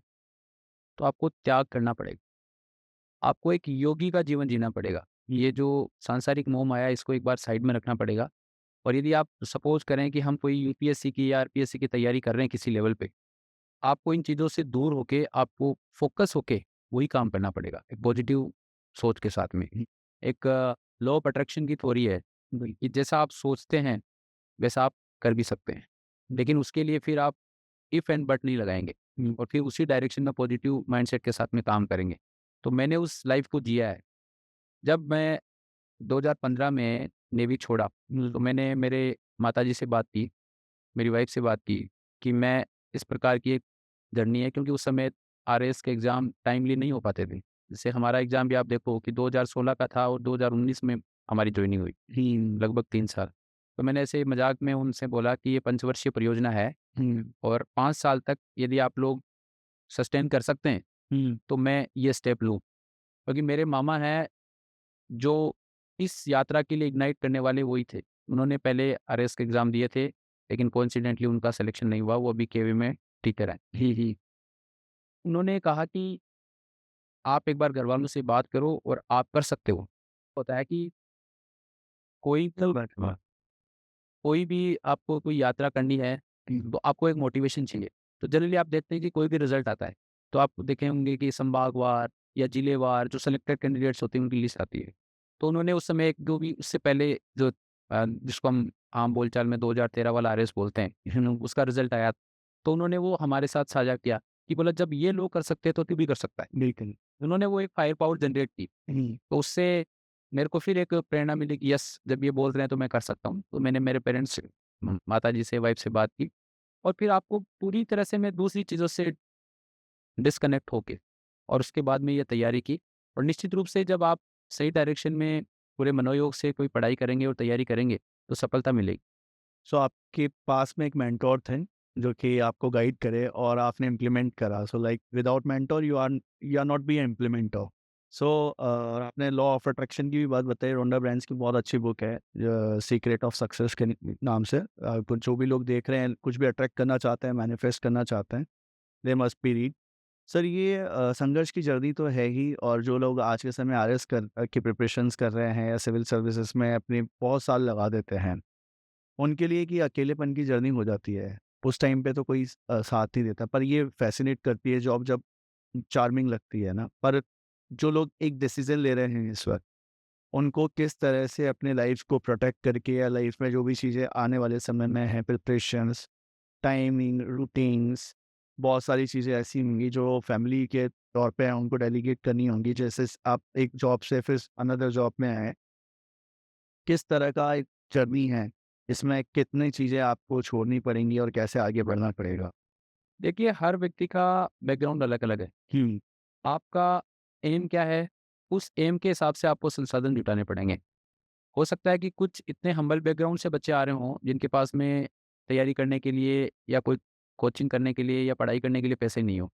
तो आपको त्याग करना पड़ेगा। आपको एक योगी का जीवन जीना पड़ेगा। ये जो सांसारिक मोह-माया है, इसको एक बार साइड में रखना पड़ेगा। और यदि आप सपोज़ करें कि हम कोई यूपीएससी की या आरपीएससी की तैयारी कर रहे हैं किसी लेवल पे, आपको इन चीज़ों से दूर होके, आपको फ़ोकस होके वही काम करना पड़ेगा, एक पॉज़िटिव सोच के साथ में। एक लॉ ऑफ अट्रैक्शन की थ्योरी है कि जैसा आप सोचते हैं, वैसा आप कर भी सकते हैं। लेकिन उसके लिए फिर आप इफ एंड बट नहीं लगाएँगे और फिर उसी डायरेक्शन में पॉजिटिव माइंडसेट के साथ में काम करेंगे। तो मैंने उस लाइफ़ को जिया है। जब मैं 2015 में नेवी छोड़ा, तो मैंने मेरे माताजी से बात की, मेरी वाइफ़ से बात की कि मैं इस प्रकार की एक जर्नी है, क्योंकि उस समय आरएएस के एग्ज़ाम टाइमली नहीं हो पाते थे। जैसे हमारा एग्ज़ाम भी आप देखो कि 2016 का था और 2019 में हमारी जॉइनिंग हुई, लगभग 3 साल। तो मैंने ऐसे ही मज़ाक में उनसे बोला कि ये पंचवर्षीय परियोजना है और 5 साल तक यदि आप लोग सस्टेन कर सकते हैं, तो मैं ये स्टेप लूँ। क्योंकि मेरे मामा हैं, जो इस यात्रा के लिए इग्नाइट करने वाले वही थे। उन्होंने पहले आरएएस के एग्ज़ाम दिए थे, लेकिन कोइंसिडेंटली उनका सिलेक्शन नहीं हुआ, वो अभी केवी में टीचर हैं। उन्होंने कहा कि आप एक बार घरवालों से बात करो और आप कर सकते हो। होता है कि कोई तो कोई भी आपको कोई यात्रा करनी है, तो आपको एक मोटिवेशन चाहिए। तो जनरली आप देखते हैं कि कोई भी रिज़ल्ट आता है, तो आप देखे होंगे कि संभागवार या जिलेवार जो सेलेक्टेड कैंडिडेट्स होते हैं, उनकी लिस्ट आती है। तो उन्होंने उस समय एक जो भी उससे पहले जो जिसको हम आम बोलचाल में 2013 वाला आरएस बोलते हैं, उसका रिज़ल्ट आया। तो उन्होंने वो हमारे साथ साझा किया कि बोला जब ये लोग कर सकते हैं, तो तू भी कर सकता है। बिल्कुल। उन्होंने वो एक फायर पावर जनरेट की। तो उससे मेरे को फिर एक प्रेरणा मिली कि यस, जब ये बोल रहे हैं तो मैं कर सकता हूँ। तो मैंने मेरे पेरेंट्स से, माताजी से, वाइफ़ से बात की और फिर आपको पूरी तरह से मैं दूसरी चीज़ों से डिस्कनेक्ट होके और उसके बाद में ये तैयारी की। और निश्चित रूप से जब आप सही डायरेक्शन में पूरे मनोयोग से कोई पढ़ाई करेंगे और तैयारी करेंगे, तो सफलता मिलेगी। सो आपके पास में एक मेंटर थे, जो कि आपको गाइड करे और आपने इम्प्लीमेंट करा। So like without mentor you are not be an implementer. So और आपने लॉ ऑफ अट्रैक्शन की भी बात बताई, रोंडा ब्रांड्स की बहुत अच्छी बुक है, सीक्रेट ऑफ सक्सेस के नाम से। कुछ जो भी लोग देख रहे हैं, कुछ भी अट्रैक्ट करना चाहते हैं, मैनिफेस्ट करना चाहते हैं, they must be read. Sir ये संघर्ष की जर्नी तो है ही, और जो लोग आज के समय आरएस की प्रिपरेशंस कर रहे हैं या सिविल सर्विसेज में अपने बहुत साल लगा देते हैं, उनके लिए कि अकेलेपन की जर्नी हो जाती है। उस टाइम पे तो कोई साथ नहीं देता, पर ये फ़ैसिनेट करती है जॉब, जब चार्मिंग लगती है ना। पर जो लोग एक डिसीज़न ले रहे हैं इस वक़्त, उनको किस तरह से अपने लाइफ़ को प्रोटेक्ट करके या लाइफ़ में जो भी चीज़ें आने वाले समय में हैं, प्रिपरेशंस, टाइमिंग, रूटीन्स, बहुत सारी चीज़ें ऐसी होंगी जो फैमिली के तौर पे उनको डेलीगेट करनी होंगी। जैसे आप एक जॉब से फिर अनदर जॉब में आए, किस तरह का एक जर्नी है, इसमें कितनी चीज़ें आपको छोड़नी पड़ेंगी और कैसे आगे बढ़ना पड़ेगा? देखिए, हर व्यक्ति का बैकग्राउंड अलग-अलग है। हुँ, आपका एम क्या है, उस एम के हिसाब से आपको संसाधन जुटाने पड़ेंगे। हो सकता है कि कुछ इतने हम्बल बैकग्राउंड से बच्चे आ रहे हों, जिनके पास में तैयारी करने के लिए या कोई कोचिंग करने के लिए या पढ़ाई करने के लिए पैसे नहीं हो।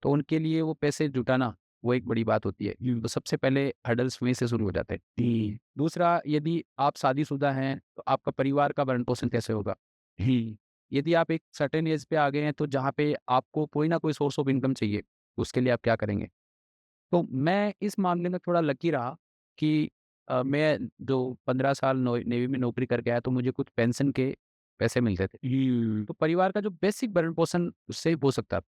तो उनके लिए वो पैसे जुटाना, वो एक बड़ी बात होती है। तो सबसे पहले हर्डल्स वहीं से शुरू हो जाते हैं। दूसरा, यदि आप शादीशुदा हैं, तो आपका परिवार का भरण-पोषण कैसे होगा? यदि आप एक सर्टेन एज पे आ गए हैं, तो जहाँ पे आपको कोई ना कोई सोर्स ऑफ इनकम चाहिए, उसके लिए आप क्या करेंगे? तो मैं इस मामले में थोड़ा लकी रहा कि मैं जो 15 साल नेवी में नौकरी करके आया, तो मुझे कुछ पेंशन के पैसे मिलते थे। तो परिवार का जो बेसिक भरण-पोषण उससे हो सकता था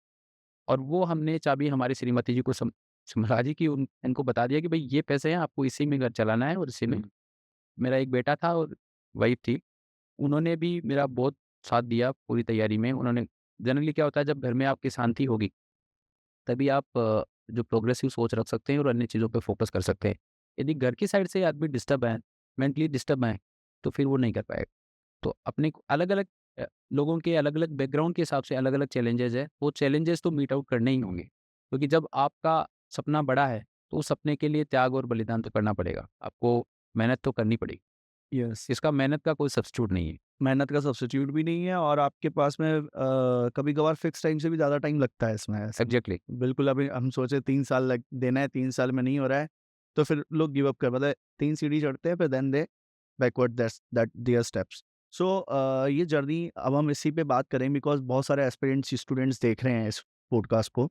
और वो हमने चाबी हमारी श्रीमती जी को समझा दी कि उन इनको बता दिया कि भई ये पैसे हैं, आपको इसी में घर चलाना है और इसी में। मेरा एक बेटा था और वाइफ़ थी। उन्होंने भी मेरा बहुत साथ दिया पूरी तैयारी में। उन्होंने जनरली क्या होता है, जब घर में आपकी शांति होगी, तभी आप जो प्रोग्रेसिव सोच रख सकते हैं और अन्य चीज़ों पे फ़ोकस कर सकते हैं। यदि घर की साइड से आदमी डिस्टर्ब है, मेंटली डिस्टर्ब है, तो फिर वो नहीं कर पाएगा। तो अपने को अलग-अलग लोगों के अलग-अलग बैकग्राउंड के हिसाब से अलग-अलग चैलेंजेज़ है, वो चैलेंजेज़ तो मीट आउट करने ही होंगे। क्योंकि जब आपका सपना बड़ा है, तो उस सपने के लिए त्याग और बलिदान तो करना पड़ेगा। आपको मेहनत तो करनी पड़ेगी। यस। इसका मेहनत का कोई सब्स्टिट्यूट नहीं है। मेहनत का सब्स्टिट्यूट भी नहीं है और आपके पास में कभी-कभार फिक्स टाइम से भी ज़्यादा टाइम लगता है इसमें ऐसे। एग्ज़ैक्टली। बिल्कुल, अभी हम सोचे 3 साल लग देना है, 3 साल में नहीं हो रहा है, तो फिर लोग गिव अप कर मतलब 3 सीढ़ी चढ़ते हैं फिर then they backward that their steps. So ये जर्नी अब हम इसी पे बात करें बिकॉज़ बहुत सारे एस्पिरेंट्स स्टूडेंट्स देख रहे हैं इस पॉडकास्ट को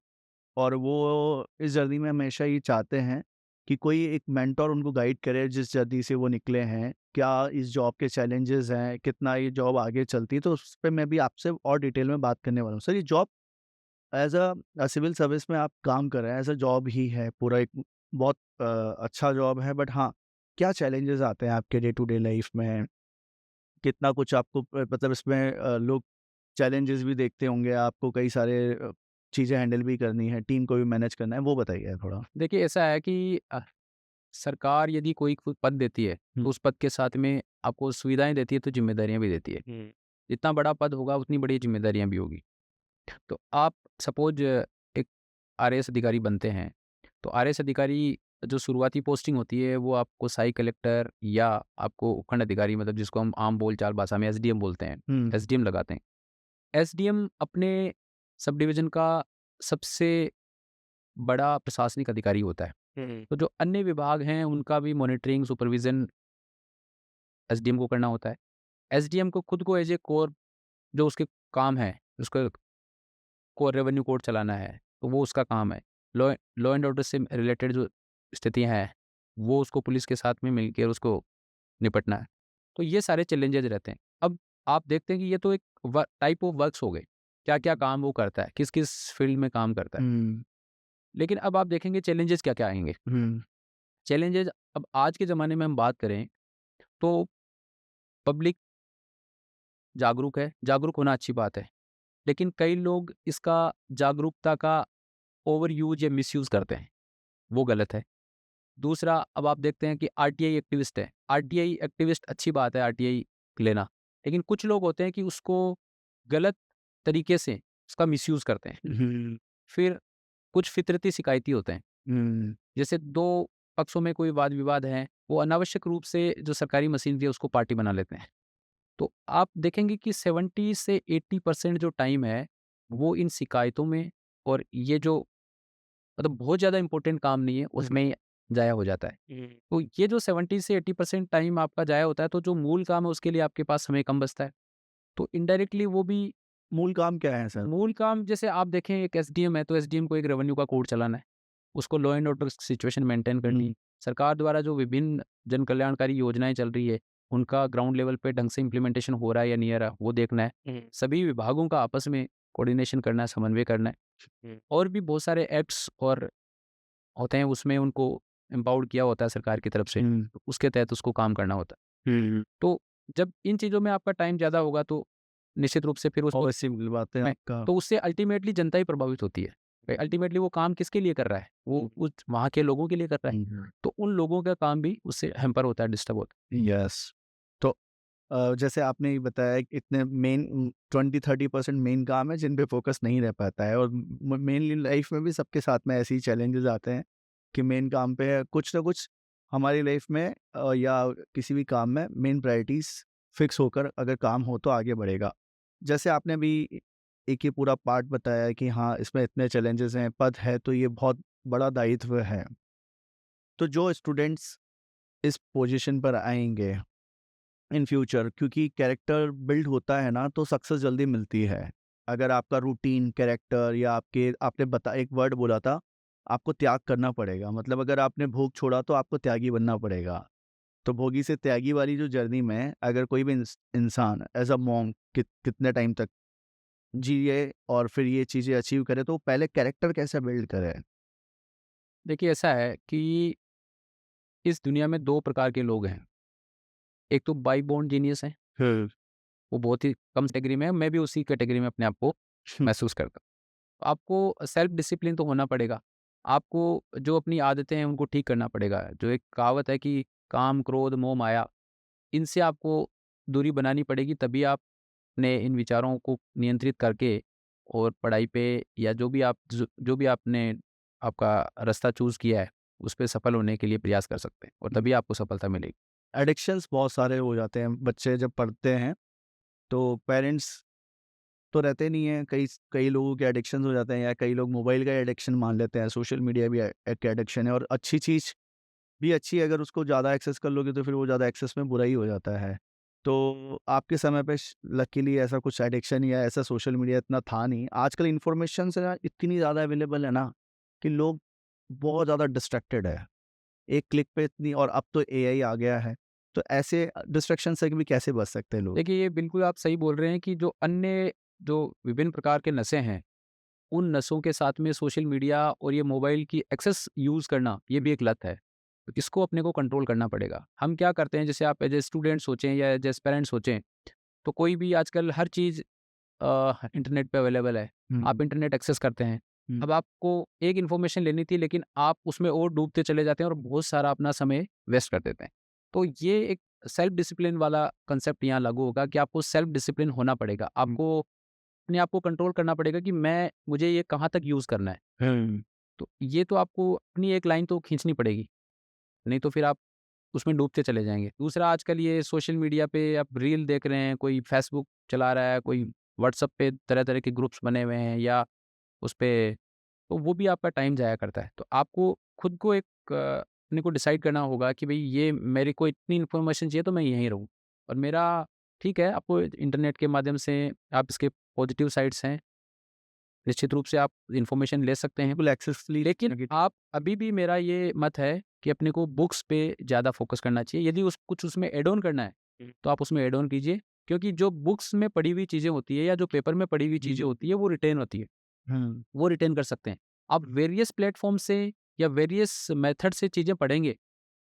और वो इस जर्नी में हमेशा ये चाहते हैं कि कोई एक मेंटर उनको गाइड करे जिस जर्नी से वो निकले हैं। क्या इस जॉब के चैलेंजेस हैं? कितना ये जॉब आगे चलती है? तो उस पे मैं भी आपसे और डिटेल में बात करने वाला हूँ। सर ये जॉब एज़ सिविल सर्विस में आप काम कर रहे हैं, एज़ अ जॉब ही है, पूरा एक बहुत अच्छा जॉब है बट हाँ, क्या चैलेंजेस आते हैं आपके डे टू डे लाइफ में? कितना कुछ आपको मतलब इसमें लोग चैलेंजेस भी देखते होंगे, आपको कई सारे चीज़ें हैंडल भी करनी है, टीम को भी मैनेज करना है, वो बताइए थोड़ा? देखिए ऐसा है कि सरकार यदि कोई पद देती है, हुँ, तो उस पद के साथ में आपको सुविधाएँ देती है, तो ज़िम्मेदारियाँ भी देती है। जितना बड़ा पद होगा, उतनी बड़ी ज़िम्मेदारियाँ भी होगी। तो आप सपोज़ एक आरएएस अधिकारी बनते हैं, तो आरएएस अधिकारी जो शुरुआती पोस्टिंग होती है, वो आपको सहायक कलेक्टर या आपको उपखंड अधिकारी मतलब जिसको हम आम बोलचाल भाषा में एसडीएम बोलते हैं, हुँ, एसडीएम लगाते हैं। एसडीएम अपने सब डिवीज़न का सबसे बड़ा प्रशासनिक अधिकारी होता है। तो जो अन्य विभाग हैं, उनका भी मॉनिटरिंग, सुपरविज़न एसडीएम को करना होता है। एसडीएम को खुद को एज़ ए कोर जो उसके काम है, उसका कोर रेवेन्यू कोर्ट चलाना है, तो वो उसका काम है। लॉ एंड ऑर्डर से रिलेटेड जो स्थितियाँ हैं, वो उसको पुलिस के साथ में मिलके उसको निपटना है। तो ये सारे चैलेंजेज़ रहते हैं। अब आप देखते हैं कि ये तो एक टाइप ऑफ वर्क्स हो गए। क्या-क्या काम वो करता है, किस-किस फील्ड में काम करता है। हुँ, लेकिन अब आप देखेंगे चैलेंजेज़ क्या-क्या आएँगे। हुँ, चैलेंजेज़ अब आज के ज़माने में हम बात करें, तो पब्लिक जागरूक है, जागरूक होना अच्छी बात है। लेकिन कई लोग इसका जागरूकता का ओवर यूज़ या मिसयूज़ करते हैं, वो गलत है। दूसरा अब आप देखते हैं कि आरटीआई एक्टिविस्ट है। आरटीआई एक्टिविस्ट अच्छी बात है आरटीआई लेना, लेकिन कुछ लोग होते हैं कि उसको गलत तरीके से उसका मिसयूज़ करते हैं। हुँ, फिर कुछ फितरती शिकायती होते हैं। हुँ, जैसे 2 पक्षों में कोई वाद-विवाद है, वो अनावश्यक रूप से जो सरकारी मशीनरी है उसको पार्टी बना लेते हैं। तो आप देखेंगे कि 70 से 80% जो टाइम है, वो इन शिकायतों में और ये जो मतलब बहुत ज़्यादा इम्पोर्टेंट काम नहीं है, उसमें ज़ाया हो जाता है। तो ये जो 70 से 80% टाइम आपका ज़ाया होता है, तो जो मूल काम है उसके लिए आपके पास समय कम बचता है। तो इनडायरेक्टली वो भी मूल काम क्या है सर? मूल काम जैसे आप देखें एक एसडीएम है, तो एसडीएम को एक रेवेन्यू का कोड चलाना है। उसको law and order situation maintain करनी है। हुँ, सरकार द्वारा जो विभिन्न जन कल्याणकारी योजनाएँ चल रही है, उनका ग्राउंड लेवल पे ढंग से इम्प्लीमेंटेशन हो रहा है या नहीं हो रहा, वो देखना है। सभी विभागों का आपस में कोऑर्डिनेशन करना है, समन्वय करना है। और भी बहुत सारे एक्ट्स और होते हैं, उसमें उनको एम्पावर्ड किया होता है सरकार की तरफ से, हुँ, तो उसके तहत उसको काम करना होता है। हुँ, तो जब इन चीज़ों में आपका टाइम ज़्यादा होगा, तो निश्चित रूप से फिर उसको ऑब्वियस सी बात है में आपका। तो उससे अल्टीमेटली जनता ही प्रभावित होती है। अल्टीमेटली वो काम किसके लिए कर रहा है? वो उस वहाँ के लोगों के लिए कर रहा है। हुँ, तो उन लोगों का काम भी उससे हैम्पर होता है, डिस्टर्ब होता यस। तो जैसे आपने ये बताया कि इतने मेन 20-30% मेन काम है जिन पे फ़ोकस नहीं रह पाता है और म मेनली लाइफ़ में भी सबके साथ में ऐसे ही चैलेंजेस आते हैं कि मेन काम पे कुछ ना कुछ हमारी लाइफ़ में या किसी भी काम में मेन प्रायोरिटीज़ फिक्स होकर अगर काम हो तो आगे बढ़ेगा। जैसे आपने अभी एक ये पूरा पार्ट बताया कि हाँ, इसमें इतने चैलेंजेस हैं, पद है तो ये बहुत बड़ा दायित्व है। तो जो स्टूडेंट्स इस पोज़ीशन पर आएँगे इन फ्यूचर क्योंकि कैरेक्टर बिल्ड होता है ना तो सक्सेस जल्दी मिलती है। अगर आपका रूटीन, कैरेक्टर या आपके आपने बता एक वर्ड बोला था, आपको त्याग करना पड़ेगा। मतलब अगर आपने भोग छोड़ा तो आपको त्यागी बनना पड़ेगा। तो भोगी से त्यागी वाली जो जर्नी में अगर कोई भी इंसान एज़ अ मॉन्क कितने टाइम तक जिए और फिर ये चीज़ें अचीव करे तो पहले कैरेक्टर कैसे बिल्ड करे? है। देखिए ऐसा है कि इस दुनिया में 2 प्रकार के लोग हैं। एक तो बाई बॉर्न जीनियस हैं, हुँ। वो बहुत ही कम कैटेगरी में है, मैं भी उसी कैटेगरी में अपने आप को महसूस करता हूँ। आपको सेल्फ डिसिप्लिन तो होना पड़ेगा। आपको जो अपनी आदतें हैं उनको ठीक करना पड़ेगा। जो एक कहावत है कि काम, क्रोध, मोह, माया इनसे आपको दूरी बनानी पड़ेगी, तभी आप अपने इन विचारों को नियंत्रित करके और पढ़ाई पे या जो भी आपने आपका रास्ता चूज़ किया है, उस पे सफल होने के लिए प्रयास कर सकते हैं और तभी आपको सफलता मिलेगी। एडिक्शंस बहुत सारे हो जाते हैं बच्चे जब पढ़ते हैं, तो पेरेंट्स तो रहते नहीं हैं, कई कई लोगों के एडिक्शंस हो जाते हैं या कई लोग मोबाइल का एडिक्शन मान लेते हैं, सोशल मीडिया भी एक एडिक्शन है और अच्छी चीज़ भी अच्छी है, अगर उसको ज़्यादा एक्सेस कर लोगे तो फिर वो ज़्यादा एक्सेस में बुरा ही हो जाता है। तो आपके समय पे लकीली ऐसा कुछ एडिक्शन या ऐसा सोशल मीडिया इतना था नहीं। आजकल इन्फॉर्मेशन से ना इतनी ज़्यादा अवेलेबल है ना कि लोग बहुत ज़्यादा डिस्ट्रैक्टेड है। एक क्लिक पे इतनी, और अब तो एआई आ गया है। तो ऐसे डिस्ट्रैक्शन से भी कैसे बच सकते हैं लोग? देखिए, ये बिल्कुल आप सही बोल रहे हैं कि जो विभिन्न प्रकार के नशे हैं, उन नशों के साथ में सोशल मीडिया और ये मोबाइल की एक्सेस यूज़ करना, ये भी एक लत है। तो इसको अपने को कंट्रोल करना पड़ेगा। हम क्या करते हैं, जैसे आप एज़ ए स्टूडेंट सोचें या एज़ ए पेरेंट सोचें, तो कोई भी आजकल हर चीज़ इंटरनेट पे अवेलेबल है। आप हुँ, इंटरनेट एक्सेस करते हैं। हुँ, अब आपको एक इन्फॉर्मेशन लेनी थी, लेकिन आप उसमें और डूबते चले जाते हैं और बहुत सारा अपना समय वेस्ट कर देते हैं। तो ये एक सेल्फ डिसिप्लिन वाला कांसेप्ट यहाँ लागू होगा कि आपको सेल्फ डिसिप्लिन होना पड़ेगा। हुँ, आपको अपने आप को कंट्रोल करना पड़ेगा कि मुझे ये कहाँ तक यूज़ करना है। हुँ, तो ये तो आपको अपनी एक लाइन तो खींचनी पड़ेगी, नहीं तो फिर आप उसमें डूबते चले जाएँगे। दूसरा, आजकल ये सोशल मीडिया पे आप रील देख रहे हैं, कोई फ़ेसबुक चला रहा है, कोई व्हाट्सएप पे तरह-तरह के ग्रुप्स बने हुए हैं या उस पे, तो वो भी आपका टाइम ज़ाया करता है। तो आपको खुद को अपने को डिसाइड करना होगा कि भई ये मेरे को इतनी इन्फॉर्मेशन चाहिए तो मैं यहीं रहूँ। और मेरा ठीक है, आपको इंटरनेट के माध्यम से आप इसके पॉज़िटिव साइड्स हैं, निश्चित रूप से आप इन्फॉर्मेशन ले सकते हैं। बिल्कुल एक्सेसली लेकिन नेगेटिव। आप अभी भी, मेरा ये मत है कि अपने को बुक्स पे ज़्यादा फ़ोकस करना चाहिए। यदि उस कुछ उसमें ऐड ऑन करना है, हुँ, तो आप उसमें ऐड ऑन कीजिए, क्योंकि जो बुक्स में पढ़ी हुई चीज़ें होती है या जो पेपर में पढ़ी हुई चीज़ें होती है, वो रिटेन होती है। हुँ, वो रिटेन कर सकते हैं। आप वेरियस प्लेटफ़ॉर्म से या वेरियस मेथड से चीज़ें पढ़ेंगे,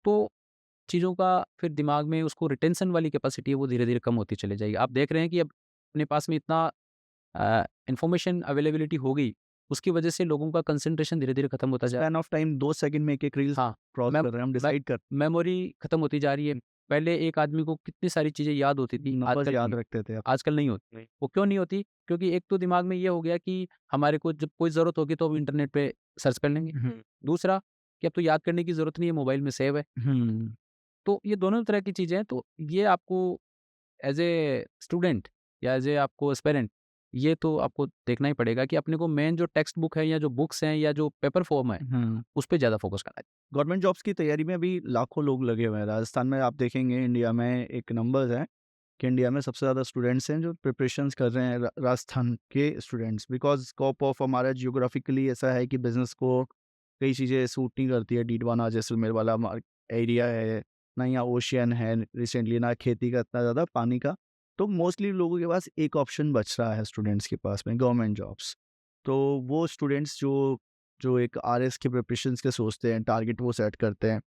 तो चीज़ों का फिर दिमाग में उसको रिटेंशन वाली कैपेसिटी है, वो धीरे-धीरे कम होती चली जाएगी। आप देख रहे हैं कि अब अपने पास में इतना इन्फॉर्मेशन अवेलेबिलिटी हो गई, उसकी वजह से लोगों का कंसंट्रेशन धीरे-धीरे खत्म होता जा। स्पैन ऑफ टाइम 2 सेकंड में एक-एक रील्स हाँ, क्रॉस मेम कर रहे हैं, हम मे डिसाइड कर मेमोरी खत्म होती जा रही है। पहले एक आदमी को कितनी सारी चीज़ें याद होती थी, नंबर्स याद रखते थे आप। आजकल नहीं होती। नहीं। वो क्यों नहीं होती? क्योंकि एक तो दिमाग में ये हो गया कि हमारे को जब कोई ज़रूरत होगी तो हम इंटरनेट पे सर्च कर लेंगे। हुँ, दूसरा, कि अब तो याद करने की ज़रूरत नहीं है, मोबाइल में सेव है। हुँ, तो ये दोनों तरह की चीज़ें हैं, तो ये आपको एज़ ए स्टूडेंट या एज़ ए आपको एस्पायरेंट, ये तो आपको देखना ही पड़ेगा कि अपने को मेन जो टेक्स्ट बुक है या जो बुक्स हैं या जो पेपर फॉर्म है, हुँ। उस पे ज़्यादा फ़ोकस करना है। गवर्नमेंट जॉब्स की तैयारी में अभी लाखों लोग लगे हुए हैं। राजस्थान में आप देखेंगे, इंडिया में एक नंबर्स है कि इंडिया में सबसे ज़्यादा स्टूडेंट्स हैं जो प्रिपरेशंस कर रहे हैं, राजस्थान के स्टूडेंट्स, बिकॉज़ स्कोप ऑफ हमारा जियोग्राफिकली ऐसा है कि बिज़नेस को कई चीज़ें सूट नहीं करती है। डीडवाना जैसलमेर वाला एरिया है, ना यहाँ ओशियन है रिसेंटली, ना खेती का इतना ज़्यादा पानी का। तो मोस्टली लोगों के पास एक ऑप्शन बच रहा है स्टूडेंट्स के पास में, गवर्नमेंट जॉब्स। तो वो स्टूडेंट्स जो जो एक आरएस की प्रिपरेशंस के सोचते हैं, टारगेट वो सेट करते हैं,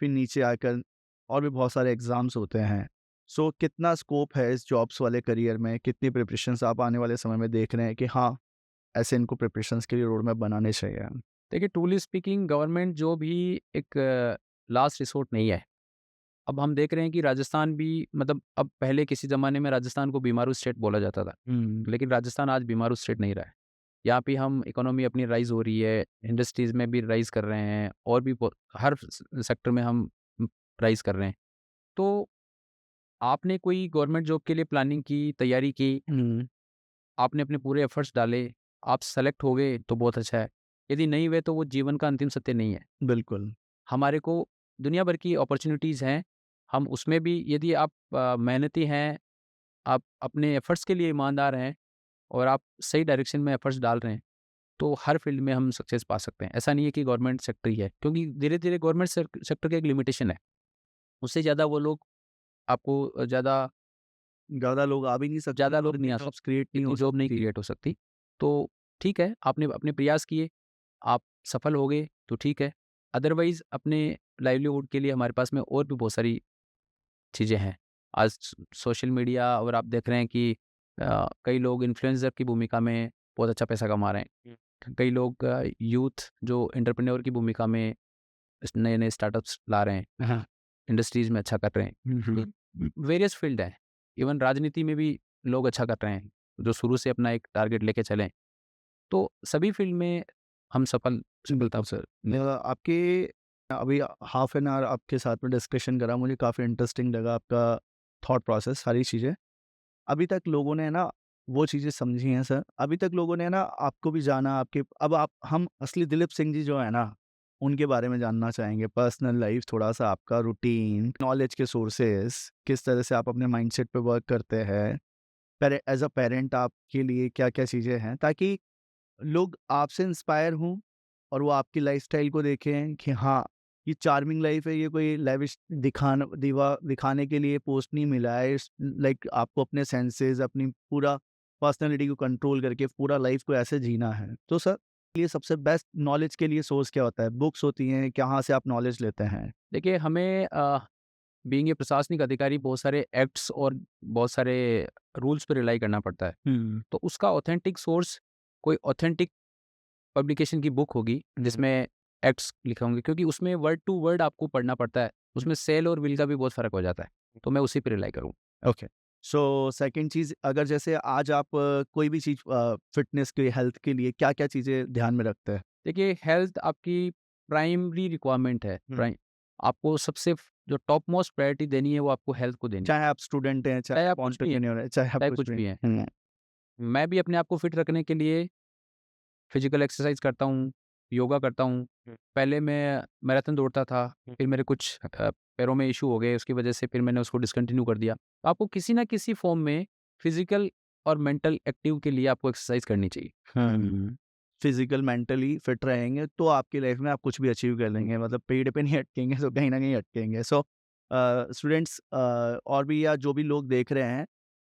फिर नीचे आकर और भी बहुत सारे एग्ज़ाम्स होते हैं। सो कितना स्कोप है इस जॉब्स वाले करियर में? कितनी प्रिपरेशंस आप आने वाले समय में देख रहे हैं कि हाँ, ऐसे इनको प्रिपरेशंस के लिए रोड मैप बनाने चाहिए? देखिए, ट्रूली स्पीकिंग गवर्नमेंट जॉब ही एक लास्ट रिसोर्ट नहीं है। अब हम देख रहे हैं कि राजस्थान भी, मतलब अब पहले किसी ज़माने में राजस्थान को बीमारू स्टेट बोला जाता था, हुँ, लेकिन राजस्थान आज बीमारू स्टेट नहीं रहा है। यहाँ पे हम इकोनॉमी अपनी राइज़ हो रही है, इंडस्ट्रीज़ में भी राइज़ कर रहे हैं और भी हर सेक्टर में हम राइज़ कर रहे हैं। तो आपने कोई गवर्नमेंट जॉब के लिए प्लानिंग की, तैयारी की, हुँ, आपने अपने पूरे एफर्ट्स डाले, आप सेलेक्ट हो गए तो बहुत अच्छा है। यदि नहीं हुए तो वो जीवन का अंतिम सत्य नहीं है। बिल्कुल। हमारे को दुनिया भर की अपॉर्च्युनिटीज़ हैं, हम उसमें भी, यदि आप मेहनती हैं, आप अपने एफर्ट्स के लिए ईमानदार हैं और आप सही डायरेक्शन में एफर्ट्स डाल रहे हैं, तो हर फील्ड में हम सक्सेस पा सकते हैं। ऐसा नहीं है कि गवर्नमेंट सेक्टर ही है, क्योंकि धीरे-धीरे गवर्नमेंट सेक्टर की एक लिमिटेशन है। उससे ज़्यादा वो लोग आपको ज़्यादा लोग आ भी नहीं सकते ज़्यादा और लोग नहीं इतनी आ जॉब्स सकते, क्रिएट नहीं इतनी हो जॉब नहीं सकती। क्रिएट हो सकती। तो ठीक है, आपने अपने प्रयास किए, आप सफल हो गए तो ठीक है। अदरवाइज़ अपने लाइवलीहुड के लिए हमारे पास में और भी बहुत सारी चीज़ें हैं। आज सोशल मीडिया, और आप देख रहे हैं कि कई लोग इन्फ्लुएंसर की भूमिका में बहुत अच्छा पैसा कमा रहे हैं। कई लोग यूथ जो एंटरप्रेन्योर की भूमिका में नए-नए स्टार्टअप्स ला रहे हैं, हाँ। इंडस्ट्रीज़ में अच्छा कर रहे हैं। हुँ, हुँ। वेरियस फील्ड हैं, इवन राजनीति में भी लोग अच्छा कर रहे हैं, जो शुरू से अपना एक टारगेट लेके चलें। तो सभी फील्ड में हम सफलता सर आपके अभी हाफ एन आवर आपके साथ में डिस्कशन करा, मुझे काफ़ी इंटरेस्टिंग लगा आपका थॉट प्रोसेस, सारी चीज़ें। अभी तक लोगों ने ना वो चीज़ें समझी हैं सर, अभी तक लोगों ने ना आपको भी जाना, आपके अब आप हम असली दिलीप सिंह जी जो है ना, उनके बारे में जानना चाहेंगे। पर्सनल लाइफ, थोड़ा-सा आपका रूटीन, नॉलेज के सोर्सेज़, किस तरह से आप अपने माइंडसेट पे वर्क करते हैं, एज़ अ पेरेंट आपके लिए क्या-क्या चीज़ें हैं, ताकि लोग आपसे इंस्पायर हों और वो आपकी लाइफ़स्टाइल को देखें कि हाँ, ये चार्मिंग लाइफ़ है, ये कोई लेविश दिखाने के लिए पोस्ट नहीं मिला है। इट्स लाइक आपको अपने सेंसेस, अपनी पूरा पर्सनैलिटी को कंट्रोल करके पूरा लाइफ़ को ऐसे जीना है। तो सर, ये सबसे बेस्ट नॉलेज के लिए सोर्स क्या होता है? बुक्स होती हैं, कहाँ से आप नॉलेज लेते हैं? देखिए हमें बीइंग ए प्रशासनिक अधिकारी बहुत सारे एक्ट्स और बहुत सारे रूल्स पे रिलाई करना पड़ता है। हुँ, तो उसका ऑथेंटिक सोर्स कोई ऑथेंटिक पब्लिकेशन की बुक होगी हुँ। जिसमें एक्ट्स लिखे होंगे, क्योंकि उसमें वर्ड टू वर्ड आपको पढ़ना पड़ता है। उसमें सेल और विल का भी बहुत फ़र्क हो जाता है। तो मैं उसी पे रिलाई करूँगा। ओके। सो सेकंड चीज़, अगर जैसे आज आप कोई भी चीज़ फ़िटनेस के, हेल्थ के लिए क्या-क्या चीज़ें ध्यान में रखते हैं? देखिए हेल्थ आपकी प्राइमरी रिक्वायरमेंट है। हुँ। आपको सबसे जो टॉप मोस्ट प्रायोरिटी देनी है वो आपको हेल्थ को देनी है। चाहे आप स्टूडेंट हैं, चाहे चाहे आप आप कुछ भी हैं, एंटरप्रेन्योर हैं, चाहे आप चाहे कुछ कुछ भी भी हैं। हैं। मैं भी अपने आप को फिट रखने के लिए फिजिकल एक्सरसाइज करता हूँ, योगा करता हूँ। हुँ। पहले मैं मैराथन दौड़ता था, हुँ। फिर मेरे कुछ पैरों में इश्यू हो गए, उसकी वजह से फिर मैंने उसको डिसकंटिन्यू कर दिया। तो आपको किसी न किसी फ़ॉर्म में फिजिकल और मेंटल एक्टिव के लिए आपको एक्सरसाइज करनी चाहिए। हुँ। फिज़िकल, मेंटली फिट रहेंगे तो आपकी लाइफ़ में आप कुछ भी अचीव कर लेंगे, मतलब पेड़ पे नहीं अटकेंगे तो कहीं न कहीं अटकेंगे। सो स्टूडेंट्स और भी या जो भी लोग देख रहे हैं,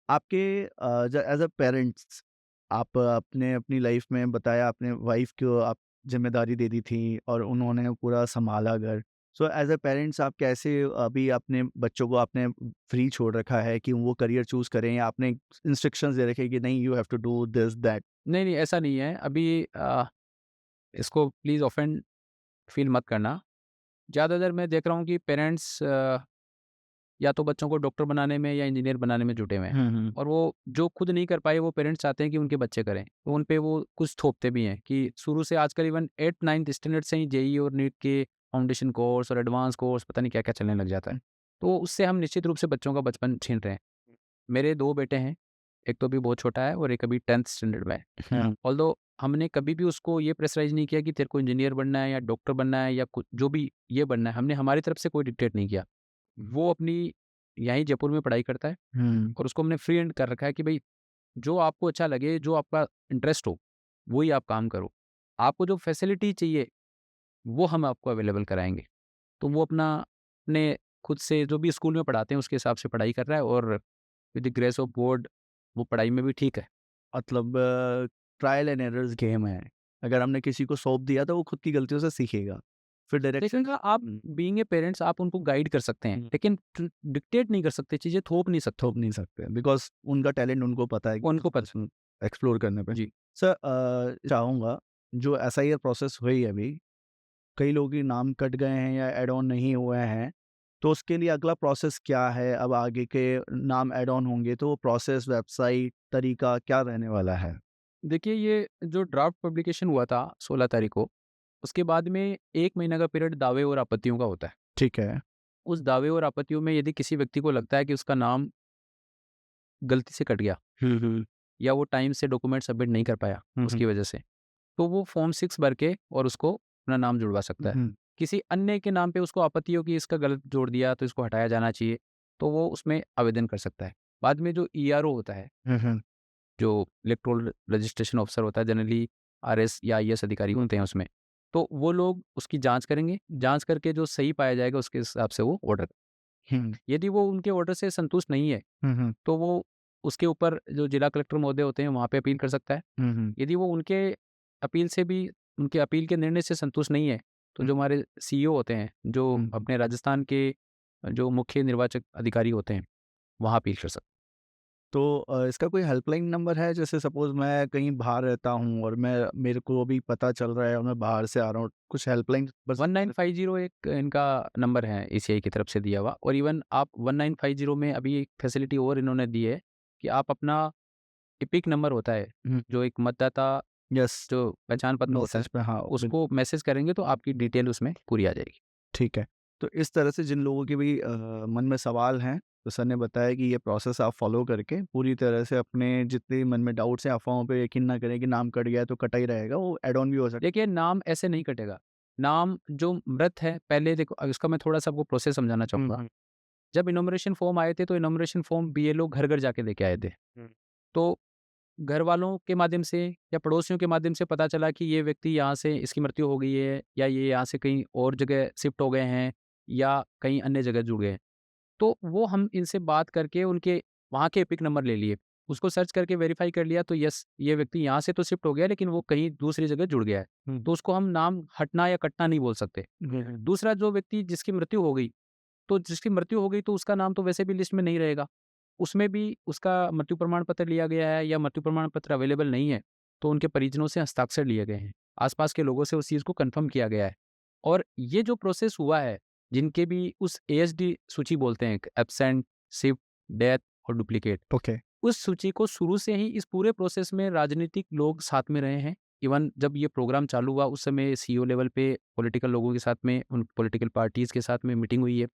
आपके एज़ अ पेरेंट्स आप अपने अपनी लाइफ़ में बताया, आपने वाइफ़ को आप ज़िम्मेदारी दे दी थी और उन्होंने पूरा सँभाला घर। सो एज़ अ पेरेंट्स आप कैसे अभी अपने बच्चों को आपने फ्री छोड़ रखा है कि वो करियर चूज़ करें, या आपने इंस्ट्रक्शंस दे रखे हैं कि नहीं, you have to do this that? नहीं, नहीं ऐसा नहीं है। अभी इसको प्लीज़ ऑफेंड फ़ील मत करना। ज़्यादातर मैं देख रहा हूँ कि पेरेंट्स या तो बच्चों को डॉक्टर बनाने में या इंजीनियर बनाने में जुटे हुए हैं। हुँ, हुँ। और वो जो खुद नहीं कर पाए वो पेरेंट्स चाहते हैं कि उनके बच्चे करें। तो उन पे वो कुछ थोपते भी हैं कि शुरू से आजकल इवन 8th-9th स्टैंडर्ड से ही जेईई और नीट के फाउंडेशन कोर्स और एडवांस कोर्स पता नहीं क्या-क्या चलने लग जाता है। तो उससे हम निश्चित रूप से बच्चों का बचपन छीन रहे हैं। मेरे 2 बेटे हैं, एक तो अभी बहुत छोटा है और एक अभी 10th स्टैंडर्ड में है। हुँ, ऑल्दो हमने कभी भी उसको ये प्रेशराइज़ नहीं किया कि तेरे को इंजीनियर बनना है या डॉक्टर बनना है या कुछ जो भी ये बनना है, हमने हमारी तरफ से कोई डिक्टेट नहीं किया। वो अपनी यहीं जयपुर में पढ़ाई करता है हुँ, और उसको हमने फ्री हैंड कर रखा है कि भई जो आपको अच्छा लगे, जो आपका इंटरेस्ट हो, वही आप काम करो। आपको जो फैसिलिटी चाहिए, वो हम आपको अवेलेबल कराएँगे। तो वो अपना अपने खुद से जो भी स्कूल में पढ़ाते हैं, उसके हिसाब से पढ़ाई कर रहा है और with the grace of God वो पढ़ाई में भी ठीक है। मतलब ट्रायल एंड एरर्स गेम है। अगर हमने किसी को सौंप दिया तो वो खुद की गलतियों से सीखेगा। फिर डायरेक्शन। देखिएगा आप हुँ, बीइंग ए पेरेंट्स आप उनको गाइड कर सकते हैं, हुँ। लेकिन डिक्टेट नहीं कर सकते, चीज़ें थोप नहीं सकते। थोप नहीं सकते बिकॉज़ उनका टैलेंट उनको पता है कि उनको पता एक्सप्लोर करने पे। जी। सर चाहूँगा, जो एसआईआर प्रोसेस हुई अभी, कई लोगों के नाम कट गए हैं या ऐड ऑन नहीं हुए हैं, तो उसके लिए अगला प्रोसेस क्या है? अब आगे के नाम ऐड ऑन होंगे तो वो प्रोसेस, वेबसाइट, तरीका क्या रहने वाला है? देखिए ये जो ड्राफ्ट पब्लिकेशन हुआ था 16 तारीख को, उसके बाद में 1 महीने का पीरियड दावे और आपत्तियों का होता है। ठीक है। उस दावे और आपत्तियों में यदि किसी व्यक्ति को लगता है कि उसका नाम गलती से कट गया हुँ, हुँ। या वो टाइम से डॉक्यूमेंट सबमिट नहीं कर पाया हुँ, हुँ। उसकी वजह से, तो वो फॉर्म 6 भर के और उसको अपना नाम जुड़वा सकता है। हुँ, किसी अन्य के नाम पे उसको आपत्ति हो कि इसका गलत जोड़ दिया तो इसको हटाया जाना चाहिए, तो वो उसमें आवेदन कर सकता है। बाद में जो ईआरओ होता है, हुँ, हुँ। जो इलेक्टोरल रजिस्ट्रेशन ऑफिसर होता है, जनरली आरएस या आईएएस अधिकारी होते हैं उसमें, तो वो लोग उसकी जाँच करेंगे, जाँच करके जो सही पाया जाएगा उसके हिसाब से वो ऑर्डर, हुँ, यदि वो उनके ऑर्डर से संतुष्ट नहीं है, हुँ, हुँ। तो वो उसके ऊपर जो जिला कलेक्टर महोदय होते हैं वहाँ पे अपील कर सकता है। हुँ, हुँ। यदि वो उनके अपील के निर्णय से संतुष्ट नहीं है, तो हुँ, जो हमारे सीईओ होते हैं, जो हुँ। अपने राजस्थान के जो मुख्य निर्वाचक अधिकारी होते हैं, वहाँ अपील कर सकते हैं। तो इसका कोई हेल्पलाइन नंबर है? जैसे सपोज़ मैं कहीं बाहर रहता हूँ और मेरे को अभी पता चल रहा है और मैं बाहर से आ रहा हूँ, कुछ हेल्पलाइन बस 1950 एक इनका नंबर है ईसीआई की तरफ से दिया हुआ, और इवन आप 1950 में अभी एक फैसिलिटी और इन्होंने दी है कि आप अपना एपिक नंबर होता है, हुँ, जो एक मतदाता यस, जो पहचान पत्र होता है, मैसेज पे हाँ, उसको मैसेज करेंगे तो आपकी डिटेल उसमें पूरी आ जाएगी। ठीक है। तो इस तरह से जिन लोगों के भी मन में सवाल हैं, तो सर ने बताया कि ये प्रोसेस आप फ़ॉलो करके पूरी तरह से अपने जितने मन में डाउट्स हैं, अफ़वाहों पे यकीन ना करें कि नाम कट गया है तो कटा ही रहेगा, वो ऐड ऑन भी हो सकता देखिए, नाम ऐसे नहीं कटेगा। नाम जो मृत है, पहले देखो इसका मैं थोड़ा-सा आपको प्रोसेस समझाना है। चाहूँगा। जब इनॉमिनेशन फॉर्म आए थे, तो इनॉमिनेशन फॉर्म बीएलओ घर-घर जाके लेके आए थे। हुँ। तो घर वालों के माध्यम से या पड़ोसियों के माध्यम से पता चला कि ये व्यक्ति यहाँ से इसकी मृत्यु हो गई है, या ये यहाँ से कहीं और जगह शिफ्ट हो गए हैं, या कहीं अन्य जगह जुड़ गए हैं। तो वो हम इनसे बात करके उनके वहाँ के एपिक नंबर ले लिए। उसको सर्च करके वेरीफ़ाई कर लिया, तो यस, ये व्यक्ति यहाँ से तो शिफ्ट हो गया है, लेकिन वो कहीं दूसरी जगह जुड़ गया है। हुँ। तो उसको हम नाम हटना या कटना नहीं बोल सकते। दूसरा, जो व्यक्ति जिसकी मृत्यु हो गई, तो जिसकी मृत्यु हो गई तो उसका नाम तो वैसे भी लिस्ट में नहीं रहेगा। उसमें भी उसका मृत्यु प्रमाण पत्र लिया गया है या मृत्यु प्रमाण पत्र अवेलेबल नहीं है, तो उनके परिजनों से हस्ताक्षर लिए गए हैं। आस-पास के लोगों से उस चीज़ को कन्फर्म किया गया है। और ये जो प्रोसेस हुआ है, जिनके भी उस एएसडी सूची बोलते हैं, एब्सेंट, शिफ्ट, डेथ और डुप्लीकेट, ओके। उस सूची को शुरू से ही इस पूरे प्रोसेस में राजनीतिक लोग साथ में रहे हैं। इवन जब ये प्रोग्राम चालू हुआ, उस समय सीईओ लेवल पे पॉलिटिकल लोगों के साथ में, उन पॉलिटिकल पार्टीज़ के साथ में मीटिंग हुई है।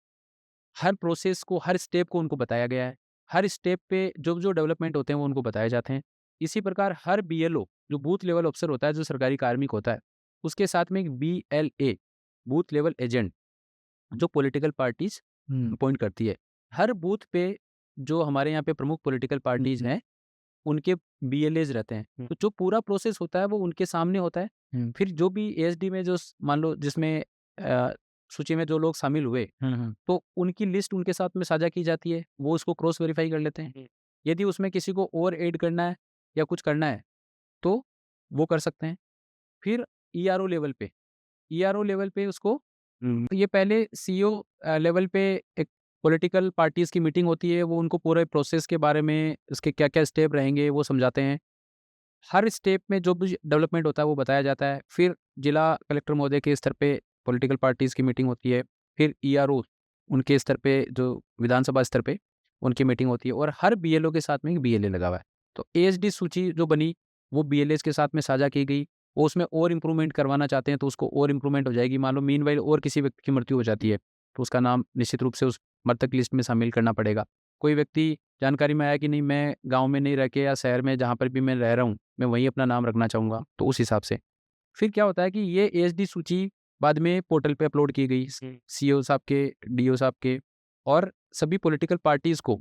हर प्रोसेस को, हर स्टेप को उनको बताया गया है। हर स्टेप पे जो डेवलपमेंट होते हैं वो उनको बताए जाते हैं। इसी प्रकार हर बीएलओ जो बूथ लेवल ऑफिसर होता है, जो सरकारी कार्मिक होता है, उसके साथ में एक बीएलए, बूथ लेवल एजेंट, जो पॉलिटिकल पार्टीज़ हुँ, अपॉइंट करती है। हर बूथ पे जो हमारे यहाँ पे प्रमुख पॉलिटिकल हुँ, पार्टीज़ हैं, उनके बीएलएज़ रहते हैं। हुँ, तो जो पूरा प्रोसेस होता है वो उनके सामने होता है। हुँ, फिर जो भी एएसडी में जो मान लो जिसमें सूची में जो लोग शामिल हुए, हुँ, हुँ, तो उनकी लिस्ट उनके साथ में साझा की जाती है, वो उसको क्रॉस वेरीफ़ाई कर लेते हैं। यदि उसमें किसी को और ऐड करना है या कुछ करना है, तो वो कर सकते हैं। फिर ईआरओ लेवल पे, ईआरओ लेवल पे उसको, हुँ, ये पहले सीईओ लेवल पे एक पॉलिटिकल पार्टीज़ की मीटिंग होती है, वो उनको पूरे प्रोसेस के बारे में, उसके क्या-क्या स्टेप रहेंगे, वो समझाते हैं। हर स्टेप में जो भी डेवलपमेंट होता है वो बताया जाता है। फिर जिला कलेक्टर महोदय के स्तर पे पॉलिटिकल पार्टीज़ की मीटिंग होती है। फिर ईआरओ उनके स्तर पे, जो विधानसभा स्तर पे उनकी मीटिंग होती है, और हर बीएलओ के साथ में एक बीएलए लगा हुआ है। तो एएसडी सूची जो बनी, वो बीएलएज़ के साथ में साझा की गई। वो उसमें और इम्प्रूवमेंट करवाना चाहते हैं तो उसको और इम्प्रूवमेंट हो जाएगी। मान लो मीनवाइल और किसी व्यक्ति की मृत्यु हो जाती है, तो उसका नाम निश्चित रूप से उस मृतक लिस्ट में शामिल करना पड़ेगा। कोई व्यक्ति जानकारी में आया कि नहीं, मैं गाँव में नहीं रह के या शहर में जहाँ पर भी मैं रह रहा हूँ, मैं वहीं अपना नाम रखना चाहूँगा, तो उस हिसाब से। फिर क्या होता है कि ये एएसडी सूची बाद में पोर्टल पे अपलोड की गई, सीईओ साहब के, डीओ साहब के, और सभी पॉलिटिकल पार्टीज़ को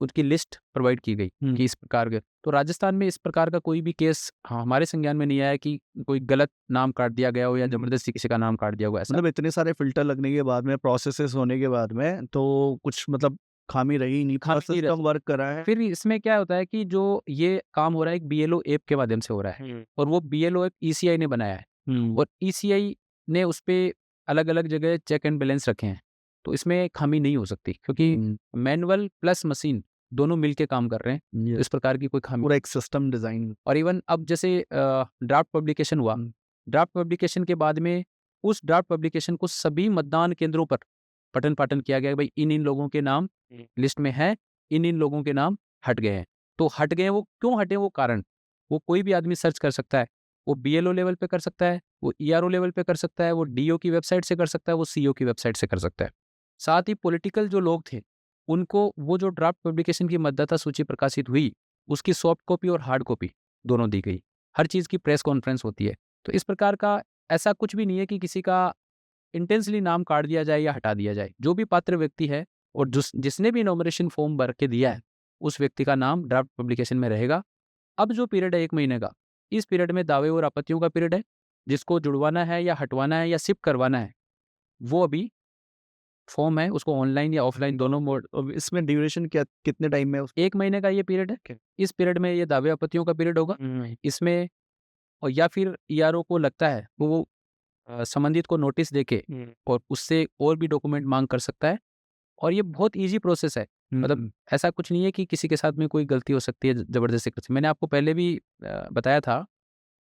उसकी लिस्ट प्रोवाइड की गई हुँ। कि इस प्रकार के। तो राजस्थान में इस प्रकार का कोई भी केस हमारे संज्ञान में नहीं आया कि कोई गलत नाम काट दिया गया हो या ज़बरदस्ती किसी का नाम काट दिया हो, ऐसा। मतलब इतने सारे फ़िल्टर लगने के बाद में, प्रोसेसेस होने के बाद में, तो कुछ मतलब खामी रही ही नहीं, पूरा खामी नहीं सिस्टम रहती। वर्क कर रहा है। फिर इसमें क्या होता है कि जो ये काम हो रहा है एक बीएलओ ऐप के माध्यम से हो रहा है, और वो बीएलओ ऐप ईसीआई ने बनाया है, हुँ, और ईसीआई ने उसपे अलग-अलग जगह चेक एंड बैलेंस रखे हैं। तो इसमें खामी नहीं हो सकती, क्योंकि हुँ, मैनुअल प्लस मशीन दोनों मिलके काम कर रहे हैं। तो ये इस प्रकार की कोई खामी, पूरा एक सिस्टम डिज़ाइन। और इवन अब जैसे ड्राफ्ट पब्लिकेशन हुआ, हुँ, ड्राफ्ट पब्लिकेशन के बाद में उस ड्राफ्ट पब्लिकेशन को सभी मतदान केंद्रों पर पठन-पाठन किया गया कि भाई इन-इन लोगों के नाम लिस्ट में हैं, इन-इन लोगों के नाम हट गए हैं। तो हट गए हैं, वो क्यों हटे, वो कारण, वो कोई भी आदमी सर्च कर सकता है। वो बीएलओ लेवल पे कर सकता है, वो ईआरओ लेवल पे कर सकता है, वो डीओ की वेबसाइट से कर सकता है, वो सीईओ की वेबसाइट से कर सकता है। साथ ही पॉलिटिकल जो लोग थे, उनको वो जो ड्राफ्ट पब्लिकेशन की मतदाता सूची प्रकाशित हुई, उसकी सॉफ्ट कॉपी और हार्ड कॉपी दोनों दी गई। हर चीज़ की प्रेस कॉन्फ्रेंस होती है। तो इस प्रकार का ऐसा कुछ भी नहीं है कि किसी का इंटेंशनली नाम काट दिया जाए या हटा दिया जाए। जो भी पात्र व्यक्ति है और जिसने भी नॉमिनेशन फॉर्म भर के दिया है, उस व्यक्ति का नाम ड्राफ्ट पब्लिकेशन में रहेगा। अब जो पीरियड है 1 महीने का, इस पीरियड में दावे और आपत्तियों का पीरियड है। जिसको जुड़वाना है या हटवाना है या शिफ्ट करवाना है, वो अभी फॉर्म है, उसको ऑनलाइन या ऑफलाइन दोनों मोड। अब इसमें ड्यूरेशन क्या कितने टाइम में है 1 महीने का ये पीरियड है। उसके? इस पीरियड में ये दावे आपत्तियों का पीरियड होगा। इसमें, और या फिर ईआरओ को लगता है तो वो संबंधित को नोटिस देके और उससे और भी डॉक्यूमेंट माँग कर सकता है, और ये बहुत ईज़ी प्रोसेस है। मतलब ऐसा कुछ नहीं है कि किसी के साथ में कोई गलती हो सकती है ज़बरदस्ती कर सकती। मैंने आपको पहले भी बताया था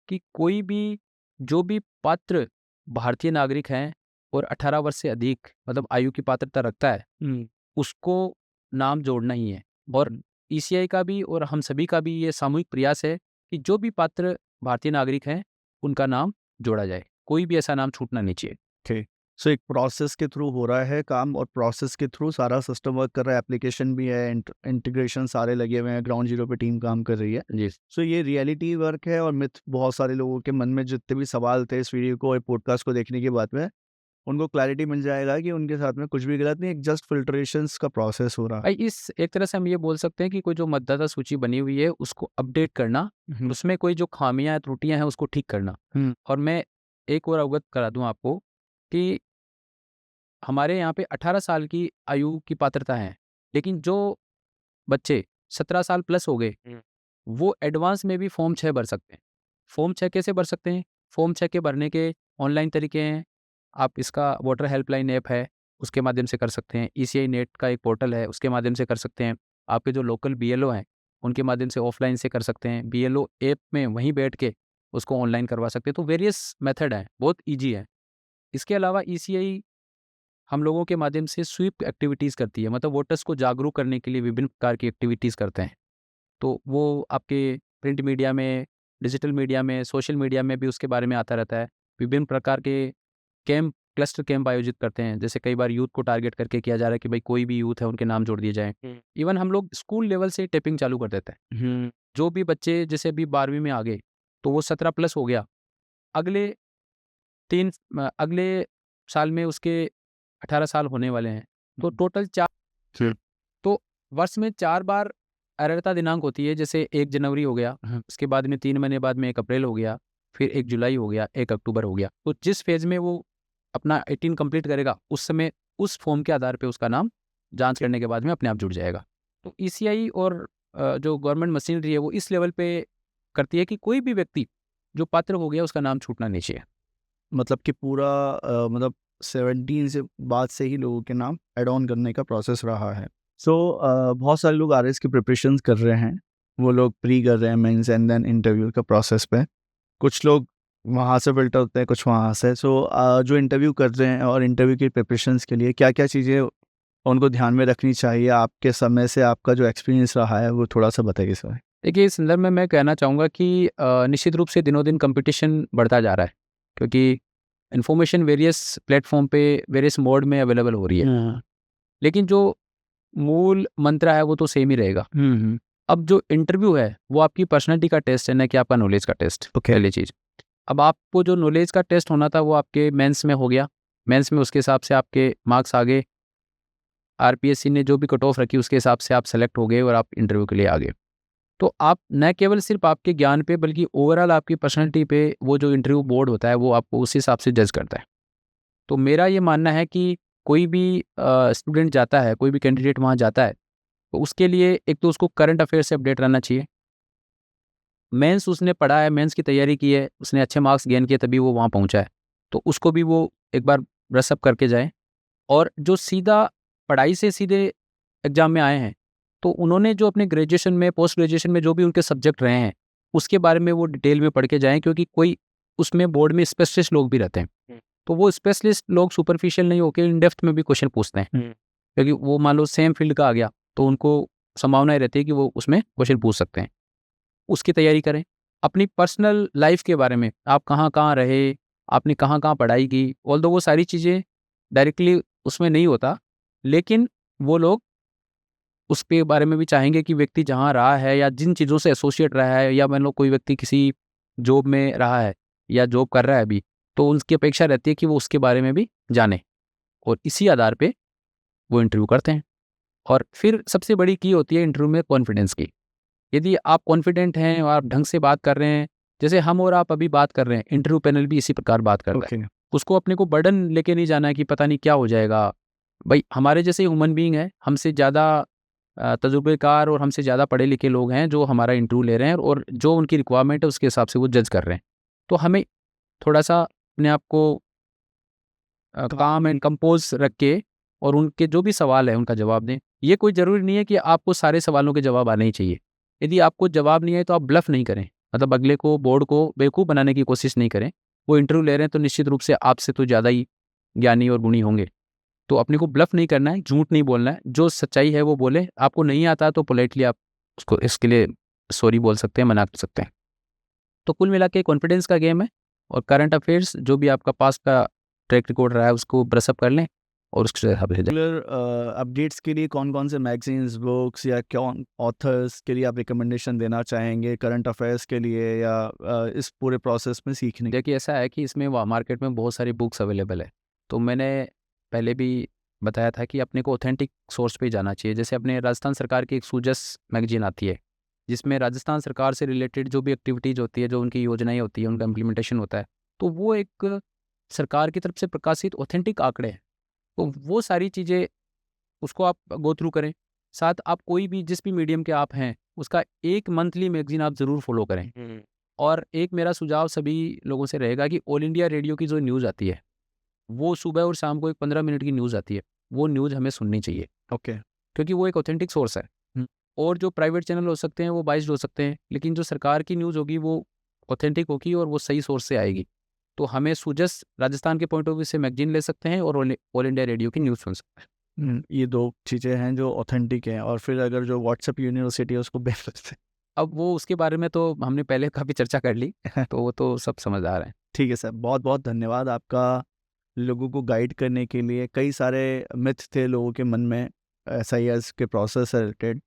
कि कोई भी जो भी पात्र भारतीय नागरिक हैं और 18 वर्ष से अधिक मतलब आयु की पात्रता रखता है, उसको नाम जोड़ना ही है। और ईसीआई का भी और हम सभी का भी ये सामूहिक प्रयास है कि जो भी पात्र भारतीय नागरिक हैं, उनका नाम जोड़ा जाए। कोई भी ऐसा नाम छूटना नहीं चाहिए। ओके, सो एक प्रोसेस के थ्रू हो रहा है काम और प्रोसेस के थ्रू सारा सिस्टम वर्क कर रहा है, एप्लीकेशन भी है, इंटीग्रेशन सारे लगे हुए हैं, ग्राउंड जीरो पे टीम काम कर रही है। जी। सो ये रियलिटी वर्क है और मिथ बहुत सारे लोगों के मन में जितने भी सवाल थे इस वीडियो को और पॉडकास्ट को देखने के बाद में उनको क्लैरिटी मिल जाएगा कि उनके साथ में कुछ भी गलत नहीं, एक जस्ट फिल्ट्रेशंस का प्रोसेस हो रहा है। भाई इस एक तरह से हम ये बोल सकते हैं कि कोई जो मतदाता सूची बनी हुई है, उसको अपडेट करना, उसमें कोई जो खामियाँ, त्रुटियाँ हैं, उसको ठीक करना। और मैं एक और अवगत करा दूँ आपको कि हमारे यहाँ पे 18 साल की आयु की पात्रता है, लेकिन जो बच्चे 17 साल प्लस हो गए, वो एडवांस में भी फॉर्म 6 भर सकते हैं। फॉर्म 6 कैसे भर सकते हैं? फॉर्म 6 के भरने के ऑनलाइन तरीके हैं। आप इसका वोटर हेल्पलाइन ऐप है, उसके माध्यम से कर सकते हैं। ईसीआई नेट का एक पोर्टल है, उसके माध्यम से कर सकते हैं। आपके जो लोकल बीएलओ हैं, उनके माध्यम से ऑफलाइन से कर सकते हैं। बीएलओ ऐप में वहीं बैठ के उसको ऑनलाइन करवा सकते हैं। तो वेरियस मेथड हैं, बहुत ईज़ी है। इसके अलावा ईसीआई हम लोगों के माध्यम से स्वीप एक्टिविटीज़ करती है, मतलब वोटर्स को जागरूक करने के लिए विभिन्न प्रकार की एक्टिविटीज़ करते हैं। तो वो आपके प्रिंट मीडिया में, डिजिटल मीडिया में, सोशल मीडिया में भी उसके बारे में आता रहता है। विभिन्न प्रकार के कैंप, क्लस्टर कैंप आयोजित करते हैं। जैसे कई बार यूथ को टारगेट करके किया जा रहा है कि भाई कोई भी यूथ है, उनके नाम जोड़ दिए जाएँ। इवन हम लोग स्कूल लेवल से टेपिंग चालू कर देते हैं। जो भी बच्चे जैसे अभी 12वीं में आ गए, तो वो 17 प्लस हो गया। अगले अगले साल में उसके 18 साल होने वाले हैं। तो टोटल 4 तो वर्ष में 4 बार अर्हता दिनांक होती है। जैसे 1 जनवरी हो गया, उसके बाद में 3 महीने बाद में 1 अप्रैल हो गया, फिर 1 जुलाई हो गया, 1 अक्टूबर हो गया। तो जिस फेज़ में वो अपना 18 कंप्लीट करेगा, उस समय उस फॉर्म के आधार पे उसका नाम जाँच करने के बाद में अपने आप जुड़ जाएगा। तो ईसीआई और जो गवर्नमेंट मशीनरी है, वो इस लेवल पे करती है कि कोई भी व्यक्ति जो पात्र हो गया, उसका नाम छूटना नहीं चाहिए। मतलब कि पूरा मतलब 17 से बाद से ही लोगों के नाम ऐड ऑन करने का प्रोसेस रहा है। सो बहुत सारे लोग आरएस की प्रिपरेशंस कर रहे हैं, वो लोग प्री कर रहे हैं मेंस एंड देन इंटरव्यू का प्रोसेस पे। कुछ लोग वहाँ से फिल्टर होते हैं, कुछ वहाँ से। सो जो इंटरव्यू कर रहे हैं और इंटरव्यू की प्रिपरेशंस के लिए क्या क्या चीज़ें उनको ध्यान में रखनी चाहिए, आपके समय से आपका जो एक्सपीरियंस रहा है वो थोड़ा सा बताइए सर। देखिए, इस संदर्भ में मैं कहना चाहूँगा कि निश्चित रूप से दिनों-दिन कॉम्पिटिशन बढ़ता जा रहा है, क्योंकि इन्फॉर्मेशन वेरियस प्लेटफ़ॉर्म पे, वेरियस मोड में अवेलेबल हो रही है। लेकिन जो मूल मंत्र है, वो तो सेम ही रहेगा। अब जो इंटरव्यू है, वो आपकी पर्सनैलिटी का टेस्ट है, ना कि आपका नॉलेज का टेस्ट, पहली चीज़। अब आपको जो नॉलेज का टेस्ट होना था, वो आपके मेंस में हो गया। मेंस में उसके हिसाब से आपके मार्क्स आ गए। आरपीएससी ने जो भी कट ऑफ रखी, उसके हिसाब से आप सेलेक्ट हो गए और आप इंटरव्यू के लिए आ गए। तो आप न केवल सिर्फ आपके ज्ञान पे, बल्कि ओवरऑल आपकी पर्सनैलिटी पे वो जो इंटरव्यू बोर्ड होता है, वो आपको उस हिसाब से जज करता है। तो मेरा ये मानना है कि कोई भी स्टूडेंट जाता है, कोई भी कैंडिडेट वहाँ जाता है, तो उसके लिए एक तो उसको करंट अफेयर से अपडेट रहना चाहिए। मेंस उसने पढ़ा है, मेंस की तैयारी की है, उसने अच्छे मार्क्स गेन किए, तभी वो वहाँ पहुँचा है। तो उसको भी वो एक बार ब्रश अप करके जाए। और जो सीधा पढ़ाई से सीधे एग्ज़ाम में आए हैं, तो उन्होंने जो अपने ग्रेजुएशन में, पोस्ट ग्रेजुएशन में जो भी उनके सब्जेक्ट रहे हैं, उसके बारे में वो डिटेल में पढ़ के जाएँ, क्योंकि कोई उसमें बोर्ड में स्पेशलिस्ट लोग भी रहते हैं। तो वो स्पेशलिस्ट लोग सुपरफिशियल नहीं होके इन डेप्थ में भी क्वेश्चन पूछते हैं, क्योंकि वो मान लो सेम फील्ड का आ गया, तो उनको संभावना रहती है कि वो उसमें क्वेश्चन पूछ सकते हैं। उसकी तैयारी करें। अपनी पर्सनल लाइफ़ के बारे में, आप कहाँ-कहाँ रहे, आपने कहाँ-कहाँ पढ़ाई की, ऑल्दो वो सारी चीज़ें डायरेक्टली उसमें नहीं होता, लेकिन वो लोग उसके बारे में भी चाहेंगे कि व्यक्ति जहाँ रहा है या जिन चीज़ों से एसोसिएट रहा है, या मान लो कोई व्यक्ति किसी जॉब में रहा है या जॉब कर रहा है अभी, तो उनकी अपेक्षा रहती है कि वो उसके बारे में भी जाने, और इसी आधार पे वो इंटरव्यू करते हैं। और फिर सबसे बड़ी की होती है इंटरव्यू में कॉन्फिडेंस की। यदि आप कॉन्फिडेंट हैं और आप ढंग से बात कर रहे हैं, जैसे हम और आप अभी बात कर रहे हैं, इंटरव्यू पैनल भी इसी प्रकार बात कर रहा है। उसको अपने को बर्डन लेके नहीं जाना है कि पता नहीं क्या हो जाएगा। भाई हमारे जैसे ह्यूमन बीइंग है, हमसे ज़्यादा तजुर्बेकार और हमसे ज़्यादा पढ़े लिखे लोग हैं जो हमारा इंटरव्यू ले रहे हैं, और जो उनकी रिक्वायरमेंट है उसके हिसाब से वो जज कर रहे हैं। तो हमें थोड़ा सा अपने आप को काम एंड कंपोज रख के और उनके जो भी सवाल है उनका जवाब दें। ये कोई ज़रूरी नहीं है कि आपको सारे सवालों के जवाब आने ही चाहिए। यदि आपको जवाब नहीं आए तो आप ब्लफ नहीं करें, मतलब अगले को बोर्ड को बेवकूफ़ बनाने की कोशिश नहीं करें। वो इंटरव्यू ले रहे हैं तो निश्चित रूप से आपसे तो ज़्यादा ही ज्ञानी और गुणी होंगे। तो अपने को ब्लफ नहीं करना है, झूठ नहीं बोलना है, जो सच्चाई है वो बोलें। आपको नहीं आता तो पोलाइटली आप उसको इसके लिए सॉरी बोल सकते हैं, मना कर सकते हैं। तो कुल मिला के कॉन्फिडेंस का गेम है और करंट अफेयर्स जो भी आपका पास्ट का ट्रैक रिकॉर्ड रहा है उसको ब्रश अप कर लें और उसके हिसाब से जाएं। रेगुलर अपडेट्स के लिए कौन कौन से मैगजीन्स, बुक्स या कौन ऑथर्स के लिए आप रिकमेंडेशन देना चाहेंगे करंट अफेयर्स के लिए या इस पूरे प्रोसेस में सीखने के? देखिए ऐसा है कि इसमें मार्केट में बहुत सारी बुक्स अवेलेबल है। तो मैंने पहले भी बताया था कि अपने को ऑथेंटिक सोर्स पे ही जाना चाहिए। जैसे अपने राजस्थान सरकार की एक सूजस मैगजीन आती है, जिसमें राजस्थान सरकार से रिलेटेड जो भी एक्टिविटीज़ होती है, जो उनकी योजनाएं होती है, उनका इम्प्लीमेंटेशन होता है, तो वो एक सरकार की तरफ से प्रकाशित ऑथेंटिक आंकड़े हैं। तो वो सारी चीज़ें उसको आप गो थ्रू करें। साथ आप कोई भी जिस भी मीडियम के आप हैं, उसका एक मंथली मैगज़ीन आप ज़रूर फ़ॉलो करें। और एक मेरा सुझाव सभी लोगों से रहेगा कि ऑल इंडिया रेडियो की जो न्यूज़ आती है, वो सुबह और शाम को एक 15 मिनट की न्यूज़ आती है। वो न्यूज़ हमें सुननी चाहिए, ओके। क्योंकि वो एक ऑथेंटिक सोर्स है। हुँ। और जो प्राइवेट चैनल हो सकते हैं, वो बाइस्ड हो सकते हैं, लेकिन जो सरकार की न्यूज़ होगी, वो ऑथेंटिक होगी और वो सही सोर्स से आएगी। तो हमें सुजस राजस्थान के पॉइंट ऑफ व्यू से मैगज़ीन ले सकते हैं और ऑल इंडिया रेडियो की न्यूज़ सुन सकते हैं। ये 2 चीज़ें हैं जो ऑथेंटिक हैं और फिर अगर जो व्हाट्सएप यूनिवर्सिटी है उसको बेहतर से अब वो उसके बारे में तो हमने पहले काफ़ी चर्चा कर ली, तो वो तो सब समझदार हैं। ठीक है सर, बहुत-बहुत धन्यवाद आपका लोगों को गाइड करने के लिए। कई सारे मिथ थे लोगों के मन में एसआईएस के प्रोसेस से रिलेटेड,